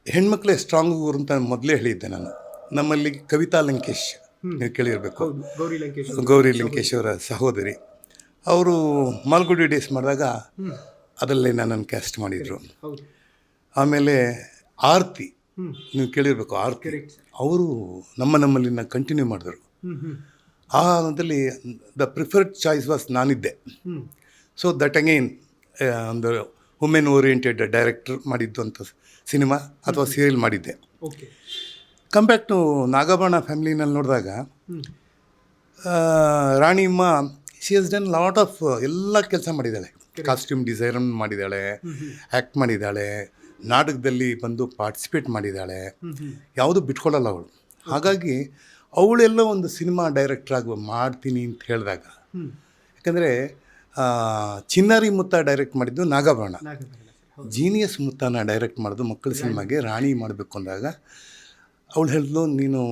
Speaker 2: ಹೆಣ್ಮಕ್ಳೇ ಸ್ಟ್ರಾಂಗ್ ಊರು ಅಂತ ಮೊದಲೇ ಹೇಳಿದ್ದೆ ನಾನು. ನಮ್ಮಲ್ಲಿ ಕವಿತಾ ಲಂಕೇಶ್ ನೀವು ಕೇಳಿರಬೇಕು, ಗೌರಿ ಲಂಕೇಶ್ ಅವರ ಸಹೋದರಿ. ಅವರು ಮಾಲ್ಗುಡಿ ಡೇಸ್ ಮಾಡಿದಾಗ ಅದರಲ್ಲಿ ನನ್ನನ್ನು ಕ್ಯಾಸ್ಟ್ ಮಾಡಿದರು. ಆಮೇಲೆ ಆರ್ತಿ ನೀವು ಕೇಳಿರಬೇಕು, ಆರ್ತಿ ಅವರು ನಮ್ಮಲ್ಲಿನ ಕಂಟಿನ್ಯೂ ಮಾಡಿದ್ರು. ಆ ಹಂತದಲ್ಲಿ ದ ಪ್ರಿಫರ್ಡ್ ಚಾಯ್ಸ್ ವಾಸ್ ನಾನಿದ್ದೆ. ಸೊ ದಟ್ ಅಗೈನ್ ಒಂದು ವುಮೆನ್ ಓರಿಯೆಂಟೆಡ್ ಡೈರೆಕ್ಟರ್ ಮಾಡಿದ್ದು ಅಂತ ಸಿನಿಮಾ ಅಥವಾ ಸೀರಿಯಲ್ ಮಾಡಿದ್ದೆ. ಕಂಬ್ಯಾಕ್ ಟು ನಾಗಬಾಣ ಫ್ಯಾಮಿಲಿನಲ್ಲಿ ನೋಡಿದಾಗ Ranimma she has done lot of ಎಲ್ಲ ಕೆಲಸ ಮಾಡಿದ್ದಾಳೆ. ಕಾಸ್ಟ್ಯೂಮ್ ಡಿಸೈನ್ ಮಾಡಿದ್ದಾಳೆ, ಆ್ಯಕ್ಟ್ ಮಾಡಿದ್ದಾಳೆ, ನಾಟಕದಲ್ಲಿ ಬಂದು ಪಾರ್ಟಿಸಿಪೇಟ್ ಮಾಡಿದ್ದಾಳೆ. ಯಾವುದೂ ಬಿಟ್ಕೊಡಲ್ಲ ಅವಳು. ಹಾಗಾಗಿ ಅವಳೆಲ್ಲ ಒಂದು ಸಿನಿಮಾ ಡೈರೆಕ್ಟ್ರಾಗಿ ಮಾಡ್ತೀನಿ ಅಂತ ಹೇಳಿದಾಗ, ಯಾಕಂದರೆ ಚಿನ್ನಾರಿ ಮುತ್ತ ಡೈರೆಕ್ಟ್ ಮಾಡಿದ್ದು ನಾಗಬಾಣ, ಜೀನಿಯಸ್ ಮುತ್ತನ ಡೈರೆಕ್ಟ್ ಮಾಡೋದು ಮಕ್ಕಳ ಸಿನಿಮಾಗೆ ರಾಣಿ ಮಾಡಬೇಕು ಅಂದಾಗ ಅವಳು ಹೇಳಿದ್ಲು, ನೀನು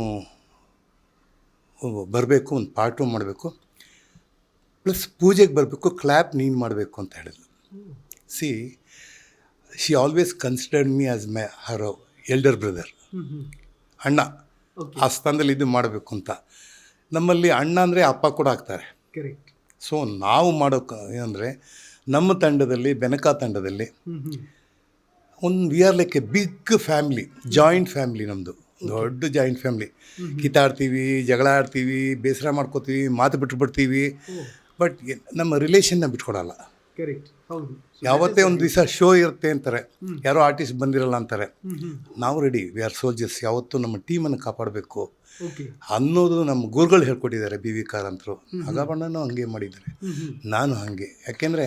Speaker 2: ಬರಬೇಕು, ಒಂದು ಪಾರ್ಟು ಮಾಡಬೇಕು, ಪ್ಲಸ್ ಪೂಜೆಗೆ ಬರಬೇಕು, ಕ್ಲ್ಯಾಪ್ ನೀನು ಮಾಡಬೇಕು ಅಂತ ಹೇಳಿದ್ಲು. She always considered me as Har elder brother, ಅಣ್ಣ. ಆ ಸ್ಥಾನದಲ್ಲಿ ಇದು ಮಾಡಬೇಕು ಅಂತ. ನಮ್ಮಲ್ಲಿ ಅಣ್ಣ ಅಂದರೆ ಅಪ್ಪ ಕೂಡ ಆಗ್ತಾರೆ. ಸೊ ನಾವು ಮಾಡೋಕೆ ಏನಂದರೆ, ನಮ್ಮ ತಂಡದಲ್ಲಿ, ಬೆನಕ ತಂಡದಲ್ಲಿ we are like a big family, joint family. ನಮ್ಮದು ದೊಡ್ಡ ಜಾಯಿಂಟ್ ಫ್ಯಾಮ್ಲಿ. ಕಿತ್ತಾಡ್ತೀವಿ, ಜಗಳ ಆಡ್ತೀವಿ, ಬೇಸರ ಮಾಡ್ಕೋತೀವಿ, ಮಾತು ಬಿಟ್ಬಿಡ್ತೀವಿ. ಬಟ್ ನಮ್ಮ ರಿಲೇಷನ್ನ ಬಿಟ್ಕೊಡಲ್ಲ. ಯಾವತ್ತೇ ಒಂದು ದಿವಸ ಶೋ ಇರುತ್ತೆ ಅಂತಾರೆ, ಯಾರೋ ಆರ್ಟಿಸ್ಟ್ ಬಂದಿರಲ್ಲ ಅಂತಾರೆ, ನಾವು ರೆಡಿ, ವಿ ಆರ್ ಸೋಲ್ಜರ್ಸ್. ಯಾವತ್ತೂ ನಮ್ಮ ಟೀಮನ್ನು ಕಾಪಾಡಬೇಕು ಅನ್ನೋದು ನಮ್ಮ ಗುರುಗಳು ಹೇಳ್ಕೊಟ್ಟಿದ್ದಾರೆ. ಬಿ ವಿ ಕಾರಂತರು, ನಾಗಬಣ್ಣನೂ ಹಂಗೆ ಮಾಡಿದ್ದಾರೆ, ನಾನು ಹಾಗೆ. ಯಾಕೆಂದರೆ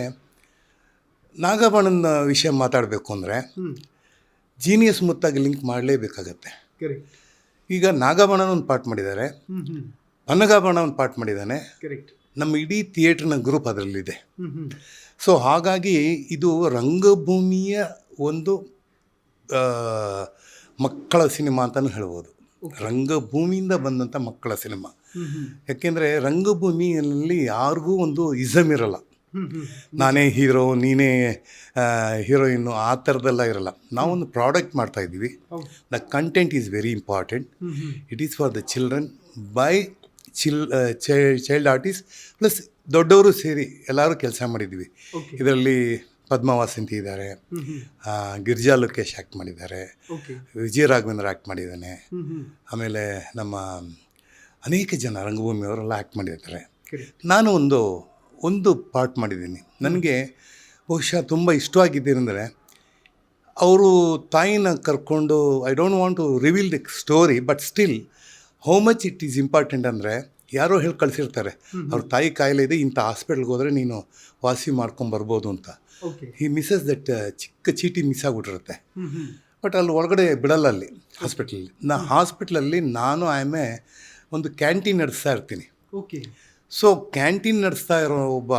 Speaker 2: ನಾಗಬಣ್ಣನ ವಿಷಯ ಮಾತಾಡಬೇಕು ಅಂದರೆ ಜೀನಿಯಸ್ ಮುತ್ತಾಗಿ ಲಿಂಕ್ ಮಾಡಲೇಬೇಕಾಗತ್ತೆ. ಈಗ ನಾಗಬಣ್ಣನ ಒಂದು ಪಾರ್ಟ್ ಮಾಡಿದ್ದಾರೆ, ಪನ್ನಗಾಬಣ್ಣ ಒಂದು ಪಾರ್ಟ್ ಮಾಡಿದ್ದಾನೆ, ನಮ್ಮ ಇಡೀ ಥಿಯೇಟ್ರ್ನ ಗ್ರೂಪ್ ಅದರಲ್ಲಿದೆ. ಸೊ ಹಾಗಾಗಿ ಇದು ರಂಗಭೂಮಿಯ ಒಂದು ಮಕ್ಕಳ ಸಿನಿಮಾ ಅಂತಲೂ ಹೇಳ್ಬೋದು. ರಂಗಭೂಮಿಯಿಂದ ಬಂದಂಥ ಮಕ್ಕಳ ಸಿನಿಮಾ. ಯಾಕೆಂದರೆ ರಂಗಭೂಮಿಯಲ್ಲಿ ಯಾರಿಗೂ ಒಂದು ಇಸಮ್ ಇರಲ್ಲ, ನಾನೇ ಹೀರೋ, ನೀನೇ ಹೀರೋಯಿನ್ನು, ಆ ಥರದ್ದೆಲ್ಲ ಇರಲ್ಲ. ನಾವೊಂದು ಪ್ರಾಡಕ್ಟ್ ಮಾಡ್ತಾಯಿದ್ದೀವಿ. The content is very important. It is for the children by child artist, plus ದೊಡ್ಡವರು ಸೇರಿ ಎಲ್ಲರೂ ಕೆಲಸ ಮಾಡಿದ್ವಿ. ಇದರಲ್ಲಿ ಪದ್ಮ ವಾಸಂತಿ ಇದ್ದಾರೆ, ಗಿರಿಜಾ ಲೋಕೇಶ್ ಆ್ಯಕ್ಟ್ ಮಾಡಿದ್ದಾರೆ, ವಿಜಯ ರಾಘವೇಂದ್ರ ಆ್ಯಕ್ಟ್ ಮಾಡಿದ್ದಾನೆ, ಆಮೇಲೆ ನಮ್ಮ ಅನೇಕ ಜನ ರಂಗಭೂಮಿಯವರೆಲ್ಲ ಆ್ಯಕ್ಟ್ ಮಾಡಿರ್ತಾರೆ. ನಾನು ಒಂದು ಪಾರ್ಟ್ ಮಾಡಿದ್ದೀನಿ. ನನಗೆ ಬಹುಶಃ ತುಂಬ ಇಷ್ಟವಾಗಿದ್ದೇನೆಂದರೆ, ಅವರು ತಾಯಿನ ಕರ್ಕೊಂಡು, I don't want to reveal the story, but still how much it is important ಅಂದರೆ, ಯಾರೋ ಹೇಳಿ ಕಳಿಸಿರ್ತಾರೆ, ಅವ್ರ ತಾಯಿ ಕಾಯಿಲೆ ಇದೆ, ಇಂಥ ಹಾಸ್ಪಿಟ್ಲ್ಗೆ ಹೋದರೆ ನೀನು ವಾಸಿ ಮಾಡ್ಕೊಂಬರ್ಬೋದು ಅಂತ. ಈ ಮಿಸ್ಸಸ್ ದಟ್ ಚಿಕ್ಕ ಚೀಟಿ ಮಿಸ್ ಆಗಿಬಿಟ್ಟಿರುತ್ತೆ. ಬಟ್ ಅಲ್ಲಿ ಒಳಗಡೆ ಬಿಡಲ್ಲ, ಅಲ್ಲಿ ಹಾಸ್ಪಿಟ್ಲಲ್ಲಿ ನಾನು ಆಮೇಲೆ ಒಂದು ಕ್ಯಾಂಟೀನ್ ನಡೆಸ್ತಾ ಇರ್ತೀನಿ. ಸೊ ಕ್ಯಾಂಟೀನ್ ನಡೆಸ್ತಾ ಇರೋ ಒಬ್ಬ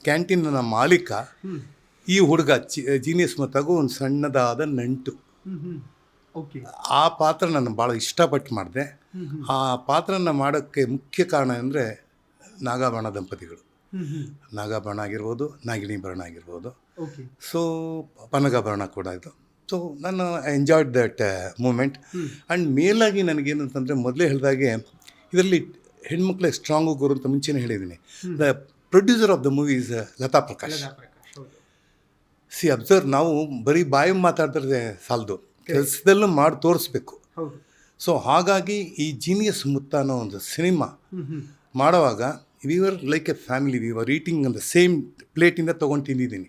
Speaker 2: ಕ್ಯಾಂಟೀನ್ನ ಮಾಲೀಕ ಈ ಹುಡುಗ ಜೀನಿಯಸ್ ಮತ್ತಾಗೂ ಒಂದು ಸಣ್ಣದಾದ ನಂಟು. ಆ ಪಾತ್ರ ನಾನು ಭಾಳ ಇಷ್ಟಪಟ್ಟು ಮಾಡಿದೆ. ಆ ಪಾತ್ರನ ಮಾಡೋಕ್ಕೆ ಮುಖ್ಯ ಕಾರಣ ಅಂದರೆ ನಾಗಬಾಣ ದಂಪತಿಗಳು. ನಾಗಾಭರಣ ಆಗಿರ್ಬೋದು, ನಾಗಿಣೀಭರಣ ಆಗಿರ್ಬೋದು,
Speaker 1: ಓಕೆ
Speaker 2: ಸೊ ಪನಗಾಭರಣ ಕೂಡ ಇದು. ಸೊ ನಾನು ಎಂಜಾಯ್ಡ್ ದಟ್ ಮೂಮೆಂಟ್. ಆ್ಯಂಡ್ ಮೇಲಾಗಿ ನನಗೇನು ಅಂತಂದರೆ, ಮೊದಲೇ ಹೇಳಿದಾಗೆ ಇದರಲ್ಲಿ ಹೆಣ್ಮಕ್ಳು ಸ್ಟ್ರಾಂಗು ಗುರು ಅಂತ ಮುಂಚೆನೇ ಹೇಳಿದ್ದೀನಿ. The producer of the movie is Latha Prakash. See observe, ನಾವು ಬರೀ ಬಾಯಿ ಮಾತಾಡಿದ್ರೆ ಸಾಲದು, ಕೆಲಸದಲ್ಲೂ ಮಾಡಿ ತೋರಿಸ್ಬೇಕು.
Speaker 1: ಹೌದು.
Speaker 2: ಸೊ ಹಾಗಾಗಿ ಈ ಜೀನಿಯಸ್ ಮುತ್ತ ಅನ್ನೋ ಒಂದು ಸಿನಿಮಾ ಮಾಡೋವಾಗ we were like a family, we were eating on the same ಪ್ಲೇಟಿಂದ ತೊಗೊಂಡು ತಿಂದಿದ್ದೀನಿ.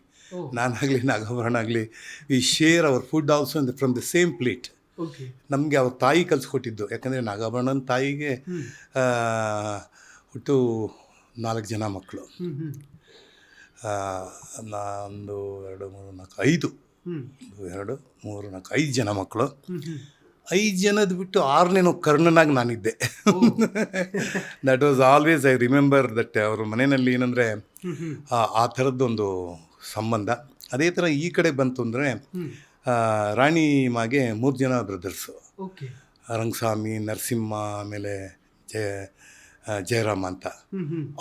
Speaker 2: ನಾನಾಗಲಿ ನಾಗಾಭರಣ ಆಗಲಿ, we share our food also from the same plate.
Speaker 1: Okay.
Speaker 2: ನಮಗೆ ಅವ್ರ ತಾಯಿ ಕಲಿಸ್ಕೊಟ್ಟಿದ್ದು, ಯಾಕಂದರೆ ನಾಗಾಭರಣನ ತಾಯಿಗೆ ಒಟ್ಟು 4 ಜನ ಮಕ್ಕಳು. 1 2 3 4 5 2 3 4 5 ಜನ ಮಕ್ಕಳು. 5 ಜನದ ಬಿಟ್ಟು 6ನೇನೋ ಕರ್ಣನಾಗಿ ನಾನಿದ್ದೆ. That was always, I remember that. ಅವ್ರ ಮನೆಯಲ್ಲಿ ಏನಂದರೆ ಆ ಥರದ್ದೊಂದು ಸಂಬಂಧ. ಅದೇ ಥರ ಈ ಕಡೆ ಬಂತು ಅಂದರೆ ರಾಣಿ ಮಾಗೆ 3 ಜನ ಬ್ರದರ್ಸು,
Speaker 1: ಓಕೆ.
Speaker 2: ರಂಗಸ್ವಾಮಿ, ನರಸಿಂಹ, ಆಮೇಲೆ ಜಯರಾಮ ಅಂತ.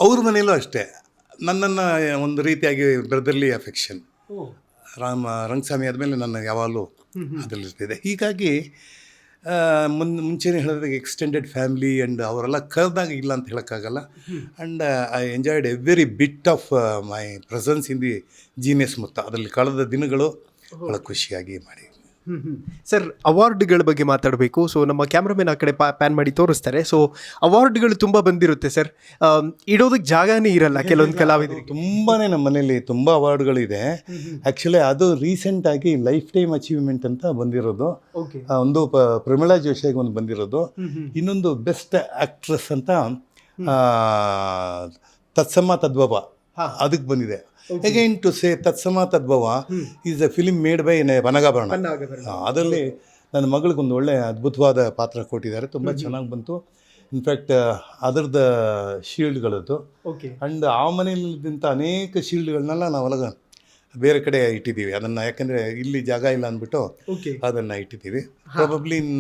Speaker 2: ಅವ್ರ ಮನೆಯಲ್ಲೂ ಅಷ್ಟೇ ನನ್ನನ್ನು ಒಂದು ರೀತಿಯಾಗಿ ಬ್ರದರ್ಲಿ ಅಫೆಕ್ಷನ್. ರಂಗಸ್ವಾಮಿ ಆದಮೇಲೆ ನನ್ನ ಯಾವಾಗಲೂ ಅದರಲ್ಲಿರ್ತಿದೆ. ಹೀಗಾಗಿ ಮುಂಚೆನೇ ಹೇಳಿದಾಗ ಎಕ್ಸ್ಟೆಂಡೆಡ್ ಫ್ಯಾಮಿಲಿ ಆ್ಯಂಡ್ ಅವರೆಲ್ಲ ಕರೆದಾಗ ಇಲ್ಲ ಅಂತ ಹೇಳೋಕ್ಕಾಗಲ್ಲ. And I enjoyed every bit of my presence in the genius ಮುತ್ತ. ಅದರಲ್ಲಿ ಕಳೆದ ದಿನಗಳು ಭಾಳ ಖುಷಿಯಾಗಿ ಮಾಡಿ.
Speaker 1: ಸರ್, ಅವಾರ್ಡ್ಗಳ ಬಗ್ಗೆ ಮಾತಾಡಬೇಕು. ಸೊ ನಮ್ಮ ಕ್ಯಾಮ್ರಾಮನ್ ಆ ಕಡೆ ಪ್ಯಾನ್ ಮಾಡಿ ತೋರಿಸ್ತಾರೆ. ಸೊ ಅವಾರ್ಡ್ಗಳು ತುಂಬ ಬಂದಿರುತ್ತೆ ಸರ್, ಇಡೋದಕ್ಕೆ ಜಾಗನೇ ಇರಲ್ಲ ಕೆಲವೊಂದು ಕಲಾವಿದರಿಗೆ.
Speaker 2: ತುಂಬಾ ನಮ್ಮ ಮನೇಲಿ ತುಂಬ ಅವಾರ್ಡ್ಗಳಿದೆ. ಆ್ಯಕ್ಚುಲಿ ಅದು ರೀಸೆಂಟಾಗಿ ಲೈಫ್ ಟೈಮ್ ಅಚೀವ್ಮೆಂಟ್ ಅಂತ ಬಂದಿರೋದು. ಒಂದು ಪ್ರಮೀಳಾ ಜೋಶಿಗೆ ಒಂದು ಬಂದಿರೋದು, ಇನ್ನೊಂದು ಬೆಸ್ಟ್ ಆ್ಯಕ್ಟ್ರೆಸ್ ಅಂತ ತತ್ಸಮ ತದ್ಭವ ಅದಕ್ಕೆ ಬಂದಿದೆ. Again to say Tatsama Tadbhava is a film made by Panagabharana. ಅದರಲ್ಲಿ ನನ್ನ ಮಗಳಿಗೊಂದು ಒಳ್ಳೆ ಅದ್ಭುತವಾದ ಪಾತ್ರ ಕೊಟ್ಟಿದ್ದಾರೆ, ತುಂಬ ಚೆನ್ನಾಗಿ ಬಂತು. ಇನ್ಫ್ಯಾಕ್ಟ್ ಅದರದ್ದು ಶೀಲ್ಡ್ಗಳದ್ದು. ಆ್ಯಂಡ್ ಆ ಮನೆಯಲ್ಲಿದ್ದಂಥ ಅನೇಕ ಶೀಲ್ಡ್ಗಳನ್ನೆಲ್ಲ ನಾವೆಲ್ಲ ಬೇರೆ ಕಡೆ ಇಟ್ಟಿದ್ದೀವಿ. ಅದನ್ನು ಯಾಕೆಂದರೆ ಇಲ್ಲಿ ಜಾಗ ಇಲ್ಲ ಅಂದ್ಬಿಟ್ಟು ಅದನ್ನು ಇಟ್ಟಿದ್ದೀವಿ. Probably in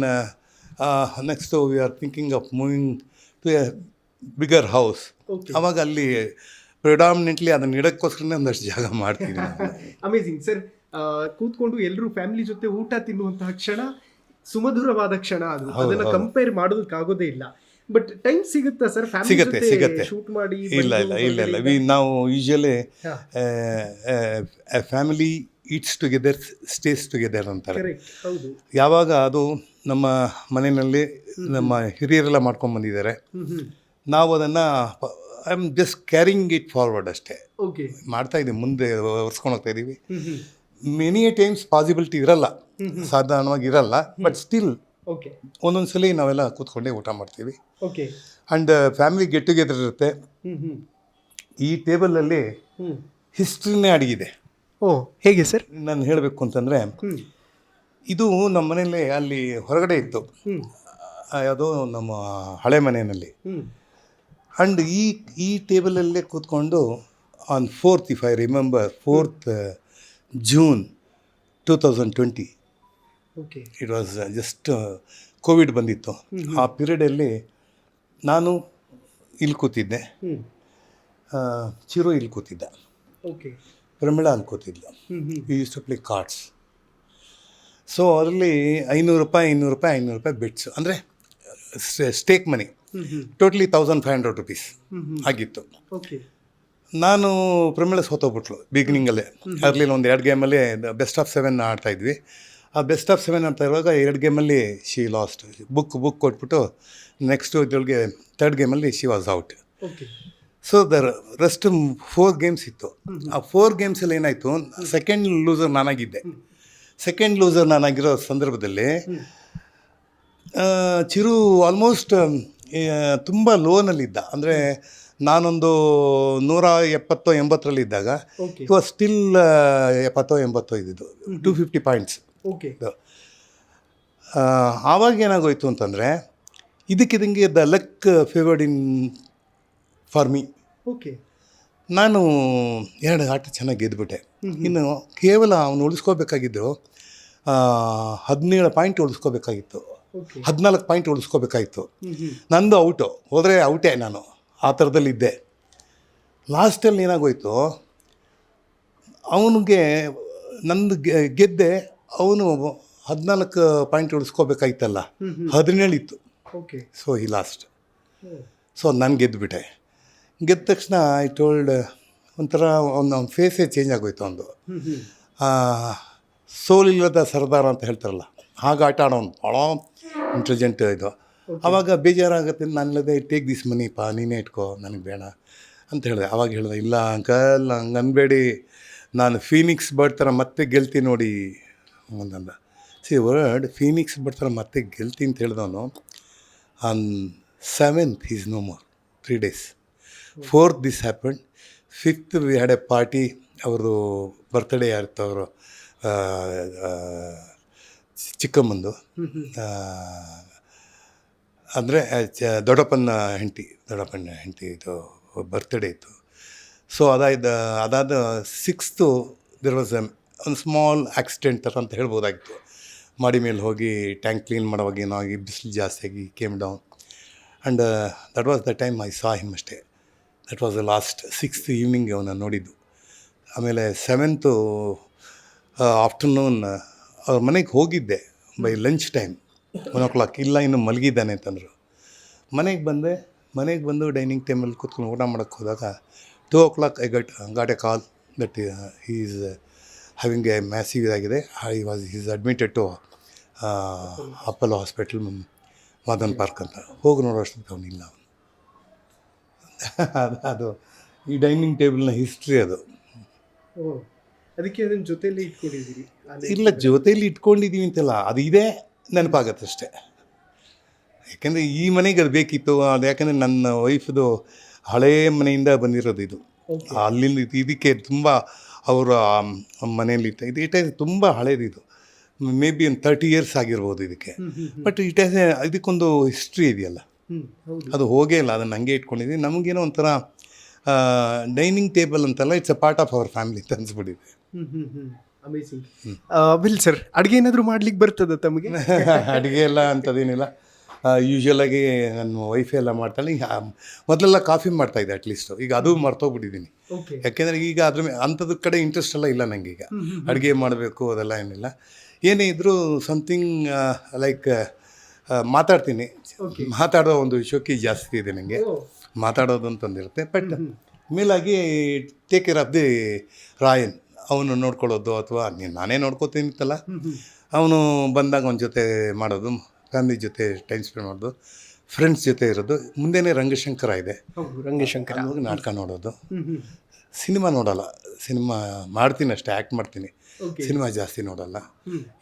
Speaker 2: next we are thinking of moving to a bigger house. ಆವಾಗ ಅಲ್ಲಿ ಪ್ರಿಡಾಮಿನೆಂಟ್ಲಿ ಅದನ್ನ ಇಡೋಕ್ಕೋಸ್ಕರನೇ ಒಂದಷ್ಟು ಜಾಗ ಮಾಡ್ತೀವಿ.
Speaker 1: Amazing sir. ಕೂತ್ಕೊಂಡು ಎಲ್ಲರೂ ಫ್ಯಾಮಿಲಿ ಜೊತೆ ಊಟ ತಿನ್ನುವಂತಹ ಕ್ಷಣ ಸುಮಧುರವಾದ ಕ್ಷಣ. ಅದು ಅದನ್ನ ಕಂಪೇರ್ ಮಾಡೋದಕ್ಕಾಗೋದೇ ಇಲ್ಲ. ಬಟ್ ಟೈಮ್ ಸಿಗುತ್ತಾ ಸರ್
Speaker 2: ಸಿಗುತ್ತೆ
Speaker 1: ಶೂಟ್ ಮಾಡಿ?
Speaker 2: ಇಲ್ಲ ನಾವು usually family eats together stays together ಅಂತಾರೆ. ಯಾವಾಗ ಅದು ನಮ್ಮ ಮನೆಯಲ್ಲಿ ನಮ್ಮ ಹಿರಿಯರೆಲ್ಲ ಮಾಡ್ಕೊಂಡು ಬಂದಿದ್ದಾರೆ, ನಾವು ಅದನ್ನು I am just carrying it forward ಅಷ್ಟೇ. ಮಾಡ್ತಾ ಇದ್ದೀವಿ, ಮುಂದೆ ಒರೆಸ್ಕೊಂಡು ಹೋಗ್ತಾ ಇದ್ದೀವಿ. ಮೆನಿ ಟೈಮ್ಸ್ ಪಾಸಿಬಿಲಿಟಿ ಇರಲ್ಲ, ಸಾಧಾರಣವಾಗಿ ಇರಲ್ಲ. ಬಟ್ ಸ್ಟಿಲ್ ಒಂದೊಂದು ಸಲ ನಾವೆಲ್ಲ ಕೂತ್ಕೊಂಡೇ ಊಟ ಮಾಡ್ತೀವಿ. ಆ್ಯಂಡ್ ಫ್ಯಾಮಿಲಿ ಗೆಟ್ ಟುಗೆದರ್ ಇರುತ್ತೆ. ಈ ಟೇಬಲಲ್ಲಿ ಹಿಸ್ಟ್ರಿನೇ ಅಡಗಿದೆ.
Speaker 1: ಹೇಗೆ ಸರ್?
Speaker 2: ನಾನು ಹೇಳಬೇಕು ಅಂತಂದರೆ, ಇದು ನಮ್ಮ ಮನೆಯಲ್ಲಿ ಅಲ್ಲಿ ಹೊರಗಡೆ ಇತ್ತು, ಯಾವುದೋ ನಮ್ಮ ಹಳೆ ಮನೆಯಲ್ಲಿ. ಆ್ಯಂಡ್ ಈ ಟೇಬಲಲ್ಲೇ ಕೂತ್ಕೊಂಡು on 4th, if I remember, 4th June 2020, it was just Covid ಬಂದಿತ್ತು. ಆ ಪೀರಿಯಡಲ್ಲಿ ನಾನು ಇಲ್ಲಿ ಕೂತಿದ್ದೆ, ಚಿರು ಇಲ್ಲಿ ಕೂತಿದ್ದ, ಪ್ರಮೀಳಾ ಅಲ್ಲಿ ಕೂತಿದ್ಲು. We use to play cards. So ಅದರಲ್ಲಿ ₹500 ಬೆಟ್ಸ್, ಅಂದರೆ ಸ್ಟೇಕ್ ಮನಿ, ಟೋಟಲಿ ₹1,500 ಆಗಿತ್ತು. ನಾನು ಪ್ರಮೀಳಾ ಸೋತೋಗ್ಬಿಟ್ಲು ಬಿಗಿನಿಂಗಲ್ಲೇ. ಅದರಲ್ಲಿ ಒಂದು 2 ಗೇಮಲ್ಲಿ ಬೆಸ್ಟ್ ಆಫ್ 7 ಆಡ್ತಾಯಿದ್ವಿ. ಆ ಬೆಸ್ಟ್ ಆಫ್ 7 ಆಡ್ತಾ ಇರುವಾಗ 2 ಗೇಮಲ್ಲಿ ಶಿ ಲಾಸ್ಟ್. ಬುಕ್ ಕೊಟ್ಬಿಟ್ಟು ನೆಕ್ಸ್ಟು ಇದರೊಳಗೆ 3rd ಗೇಮಲ್ಲಿ she was out. So the rest 4 games ಇತ್ತು. ಆ 4 ಗೇಮ್ಸಲ್ಲಿ ಏನಾಯಿತು, ಸೆಕೆಂಡ್ ಲೂಸರ್ ನಾನಾಗಿದ್ದೆ. ಸೆಕೆಂಡ್ ಲೂಸರ್ ನಾನಾಗಿರೋ ಸಂದರ್ಭದಲ್ಲಿ ಚಿರು ಆಲ್ಮೋಸ್ಟ್ ತುಂಬ ಲೋನಲ್ಲಿದ್ದ. ಅಂದರೆ ನಾನೊಂದು 170-80ರಲ್ಲಿದ್ದಾಗ ಇಟ್ ವಾಸ್ ಸ್ಟಿಲ್ 70-80 ಇದ್ದಿದ್ದು, 250 ಪಾಯಿಂಟ್ಸ್. ಆವಾಗ ಏನಾಗೋಯ್ತು ಅಂತಂದರೆ, ಇದಕ್ಕಿದಂಗೆ the luck favoured in for me. ನಾನು 2 ಆಟ ಚೆನ್ನಾಗಿ ಗೆದ್ದುಬಿಟ್ಟೆ. ಇನ್ನು ಕೇವಲ ಅವನು ಉಳಿಸ್ಕೋಬೇಕಾಗಿದ್ದು 17 ಪಾಯಿಂಟ್ ಉಳಿಸ್ಕೋಬೇಕಾಗಿತ್ತು, 14 ಪಾಯಿಂಟ್ ಉಳಿಸ್ಕೋಬೇಕಾಗಿತ್ತು. ನಂದು ಔಟು ಹೋದರೆ ಔಟೇ, ನಾನು ಆ ಥರದಲ್ಲಿದ್ದೆ. ಲಾಸ್ಟಲ್ಲಿ ಏನಾಗೋಯ್ತು, ಅವನಿಗೆ ನಂದು ಗೆದ್ದೆ, ಅವನು 14 ಪಾಯಿಂಟ್ ಉಳಿಸ್ಕೋಬೇಕಾಯ್ತಲ್ಲ, 17 ಇತ್ತು.
Speaker 1: ಓಕೆ.
Speaker 2: ಸೊ ಈ ಲಾಸ್ಟ್. ಸೊ ನಾನು ಗೆದ್ದುಬಿಟ್ಟೆ. ಗೆದ್ದ ತಕ್ಷಣ ಐ ಟೋಲ್ಡ್, ಒಂಥರ ಒಂದು ಫೇಸೇ ಚೇಂಜ್ ಆಗೋಯ್ತು. ಒಂದು ಸೋಲಿಲ್ಲದ ಸರ್ದಾರ ಅಂತ ಹೇಳ್ತಾರಲ್ಲ, ಹಾಗೆ ಆಟ ಆಡೋನು, ಭಾಳ ಇಂಟೆಲಿಜೆಂಟ್ ಇದು. ಆವಾಗ ಬೇಜಾರಾಗುತ್ತೆ, ನಾನಿಲ್ಲದೆ ಟೇಕ್ ದಿಸ್ ಮನಿಪ್ಪ, ನೀನೇ ಇಟ್ಕೋ, ನನಗೆ ಬೇಡ ಅಂತ ಹೇಳಿದೆ. ಆವಾಗ ಹೇಳಿದೆ, ಇಲ್ಲ ಅಂಕಲ್ ಹಂಗೆ ಅನ್ಬೇಡಿ, ನಾನು ಫೀನಿಕ್ಸ್ ಬರ್ಡ್ ಥರ ಮತ್ತೆ ಗೆಲ್ತೀನಿ ನೋಡಿ ಅಂತಂದ. ವರ್ಡ್ ಫೀನಿಕ್ಸ್ ಬರ್ಡ್ ಥರ ಮತ್ತೆ ಗೆಲ್ತೀನಿ ಅಂತ ಹೇಳಿದವನು, on 7th is no more, 3 days. 4th this happen. 5th we had a party. ಅವ್ರದ್ದು ಬರ್ತ್ಡೇ ಯಾರಿತ್ತು, ಅವರು ಚಿಕ್ಕಮ್ಮಂದು, ಅಂದರೆ ದೊಡ್ಡಪ್ಪನ ಹೆಂಡತಿ ಇದು ಬರ್ತ್ಡೇ ಇತ್ತು. ಸೊ ಅದಾದ 6th ದೇರ್ ವಾಸ್ ಒಂದು ಸ್ಮಾಲ್ ಆಕ್ಸಿಡೆಂಟ್ ಥರ ಅಂತ ಹೇಳ್ಬೋದಾಗಿತ್ತು. ಮಾಡಿ ಮೇಲೆ ಹೋಗಿ ಟ್ಯಾಂಕ್ ಕ್ಲೀನ್ ಮಾಡೋವಾಗ ಏನೋ ಆಗಿ ಬಿಸಿಲು ಜಾಸ್ತಿಯಾಗಿ came down, and that was the time I saw him ಅಷ್ಟೇ. That was the last. 6th evening ಅವನ್ನ ನೋಡಿದ್ದು. ಆಮೇಲೆ 7th ಆಫ್ಟರ್ನೂನ್ ಅವ್ರ ಮನೆಗೆ ಹೋಗಿದ್ದೆ ಬೈ ಲಂಚ್ ಟೈಮ್, 1 o'clock. ಇಲ್ಲ ಇನ್ನು ಮಲಗಿದ್ದಾನೆ ಅಂತಂದರು. ಮನೆಗೆ ಬಂದು ಡೈನಿಂಗ್ ಟೇಬಲ್ ಕೂತ್ಕೊಂಡು ಊಟ ಮಾಡೋಕ್ಕೆ ಹೋದಾಗ 2 o'clock I got a call that he is having a massive ಇದಾಗಿದೆ. Is admitted to Apollo hospital, Madan park ಅಂತ. ಹೋಗಿ ನೋಡೋ ಅಷ್ಟೊತ್ತಿಗೆ ಅವನಿಲ್ಲ. ಅದು ಈ ಡೈನಿಂಗ್ ಟೇಬಲ್ನ ಹಿಸ್ಟ್ರಿ ಅದು.
Speaker 1: ಅದಕ್ಕೆ ಅದನ್ನು ಜೊತೆಯಲ್ಲಿ ಇಟ್ಕೊಂಡಿದ್ದೀರಿ?
Speaker 2: ಇಲ್ಲ, ಜೊತೆಯಲ್ಲಿ ಇಟ್ಕೊಂಡಿದ್ದೀವಿ ಅಂತಲ್ಲ, ಅದು ಇದೆ, ನೆನಪಾಗತ್ತಷ್ಟೆ. ಯಾಕೆಂದರೆ ಈ ಮನೆಗೆ ಅದು ಬೇಕಿತ್ತು. ಅದು ಯಾಕೆಂದರೆ ನನ್ನ ವೈಫ್ದು ಹಳೇ ಮನೆಯಿಂದ ಬಂದಿರೋದು ಇದು. ಅಲ್ಲಿಂದ ಇದಕ್ಕೆ ತುಂಬ ಅವರ ಮನೆಯಲ್ಲಿ ಇಟ್ ಈಸ್ ತುಂಬ ಹಳೇದಿದು. ಮೇ ಬಿ ಒಂದು 30 years ಆಗಿರ್ಬೋದು ಇದಕ್ಕೆ. ಬಟ್ ಇದಕ್ಕೊಂದು ಹಿಸ್ಟ್ರಿ ಇದೆಯಲ್ಲ, ಅದು ಹೋಗೇ ಇಲ್ಲ. ಅದನ್ನು ಹಂಗೆ ಇಟ್ಕೊಂಡಿದ್ವಿ. ನಮಗೇನೋ ಒಂಥರ ಡೈನಿಂಗ್ ಟೇಬಲ್ ಅಂತಲ್ಲ, it's a part of our family ಅಂತ ಅನ್ಸ್ಬಿಟ್ಟಿದೆ.
Speaker 1: ಅಮೇಸಿಂಗ್. ವಿಲ್ ಸರ್, ಅಡುಗೆ ಏನಾದರೂ ಮಾಡ್ಲಿಕ್ಕೆ ಬರ್ತದೆ ತಮಗೆ?
Speaker 2: ಅಡುಗೆ ಎಲ್ಲ ಅಂಥದ್ದೇನಿಲ್ಲ. ಯೂಶ್ವಲಾಗಿ ನನ್ನ ವೈಫೇ ಎಲ್ಲ ಮಾಡ್ತಾಳೆ. ಮೊದಲೆಲ್ಲ ಕಾಫಿ ಮಾಡ್ತಾಯಿದ್ದೆ ಅಟ್ಲೀಸ್ಟು. ಈಗ ಅದು ಮರ್ತೋಗ್ಬಿಟ್ಟಿದ್ದೀನಿ. ಯಾಕೆಂದರೆ ಈಗ ಅದ್ರ ಅಂಥದ್ರ ಕಡೆ ಇಂಟ್ರೆಸ್ಟ್ ಎಲ್ಲ ಇಲ್ಲ ನನಗೆ. ಈಗ ಅಡುಗೆ ಮಾಡಬೇಕು ಅದೆಲ್ಲ ಏನಿಲ್ಲ. ಏನೇ ಇದ್ದರೂ ಸಮಥಿಂಗ್ ಲೈಕ್ ಮಾತಾಡ್ತೀನಿ. ಮಾತಾಡೋ ಒಂದು ಶೋಕಿ ಜಾಸ್ತಿ ಇದೆ ನನಗೆ, ಮಾತಾಡೋದು ಅಂತಂದಿರುತ್ತೆ. ಬಟ್ ಮೇಲಾಗಿ take care of the Rayan, ಅವನು ನೋಡ್ಕೊಳ್ಳೋದು, ಅಥವಾ ನಾನೇ ನೋಡ್ಕೋತೀನಿತ್ತಲ್ಲ, ಅವನು ಬಂದಾಗ ಅವನ ಜೊತೆ ಮಾಡೋದು, ಫ್ಯಾಮಿಲಿ ಜೊತೆ ಟೈಮ್ ಸ್ಪೆಂಡ್ ಮಾಡೋದು, ಫ್ರೆಂಡ್ಸ್ ಜೊತೆ ಇರೋದು. ಮುಂದೆನೇ ರಂಗಶಂಕರ ಇದೆ,
Speaker 1: ರಂಗಶಂಕರ
Speaker 2: ಹೋಗಿ ನಾಟಕ ನೋಡೋದು. ಸಿನಿಮಾ ನೋಡಲ್ಲ. ಸಿನಿಮಾ ಮಾಡ್ತೀನಿ ಅಷ್ಟೇ, ಆ್ಯಕ್ಟ್ ಮಾಡ್ತೀನಿ. ಸಿನಿಮಾ ಜಾಸ್ತಿ ನೋಡಲ್ಲ.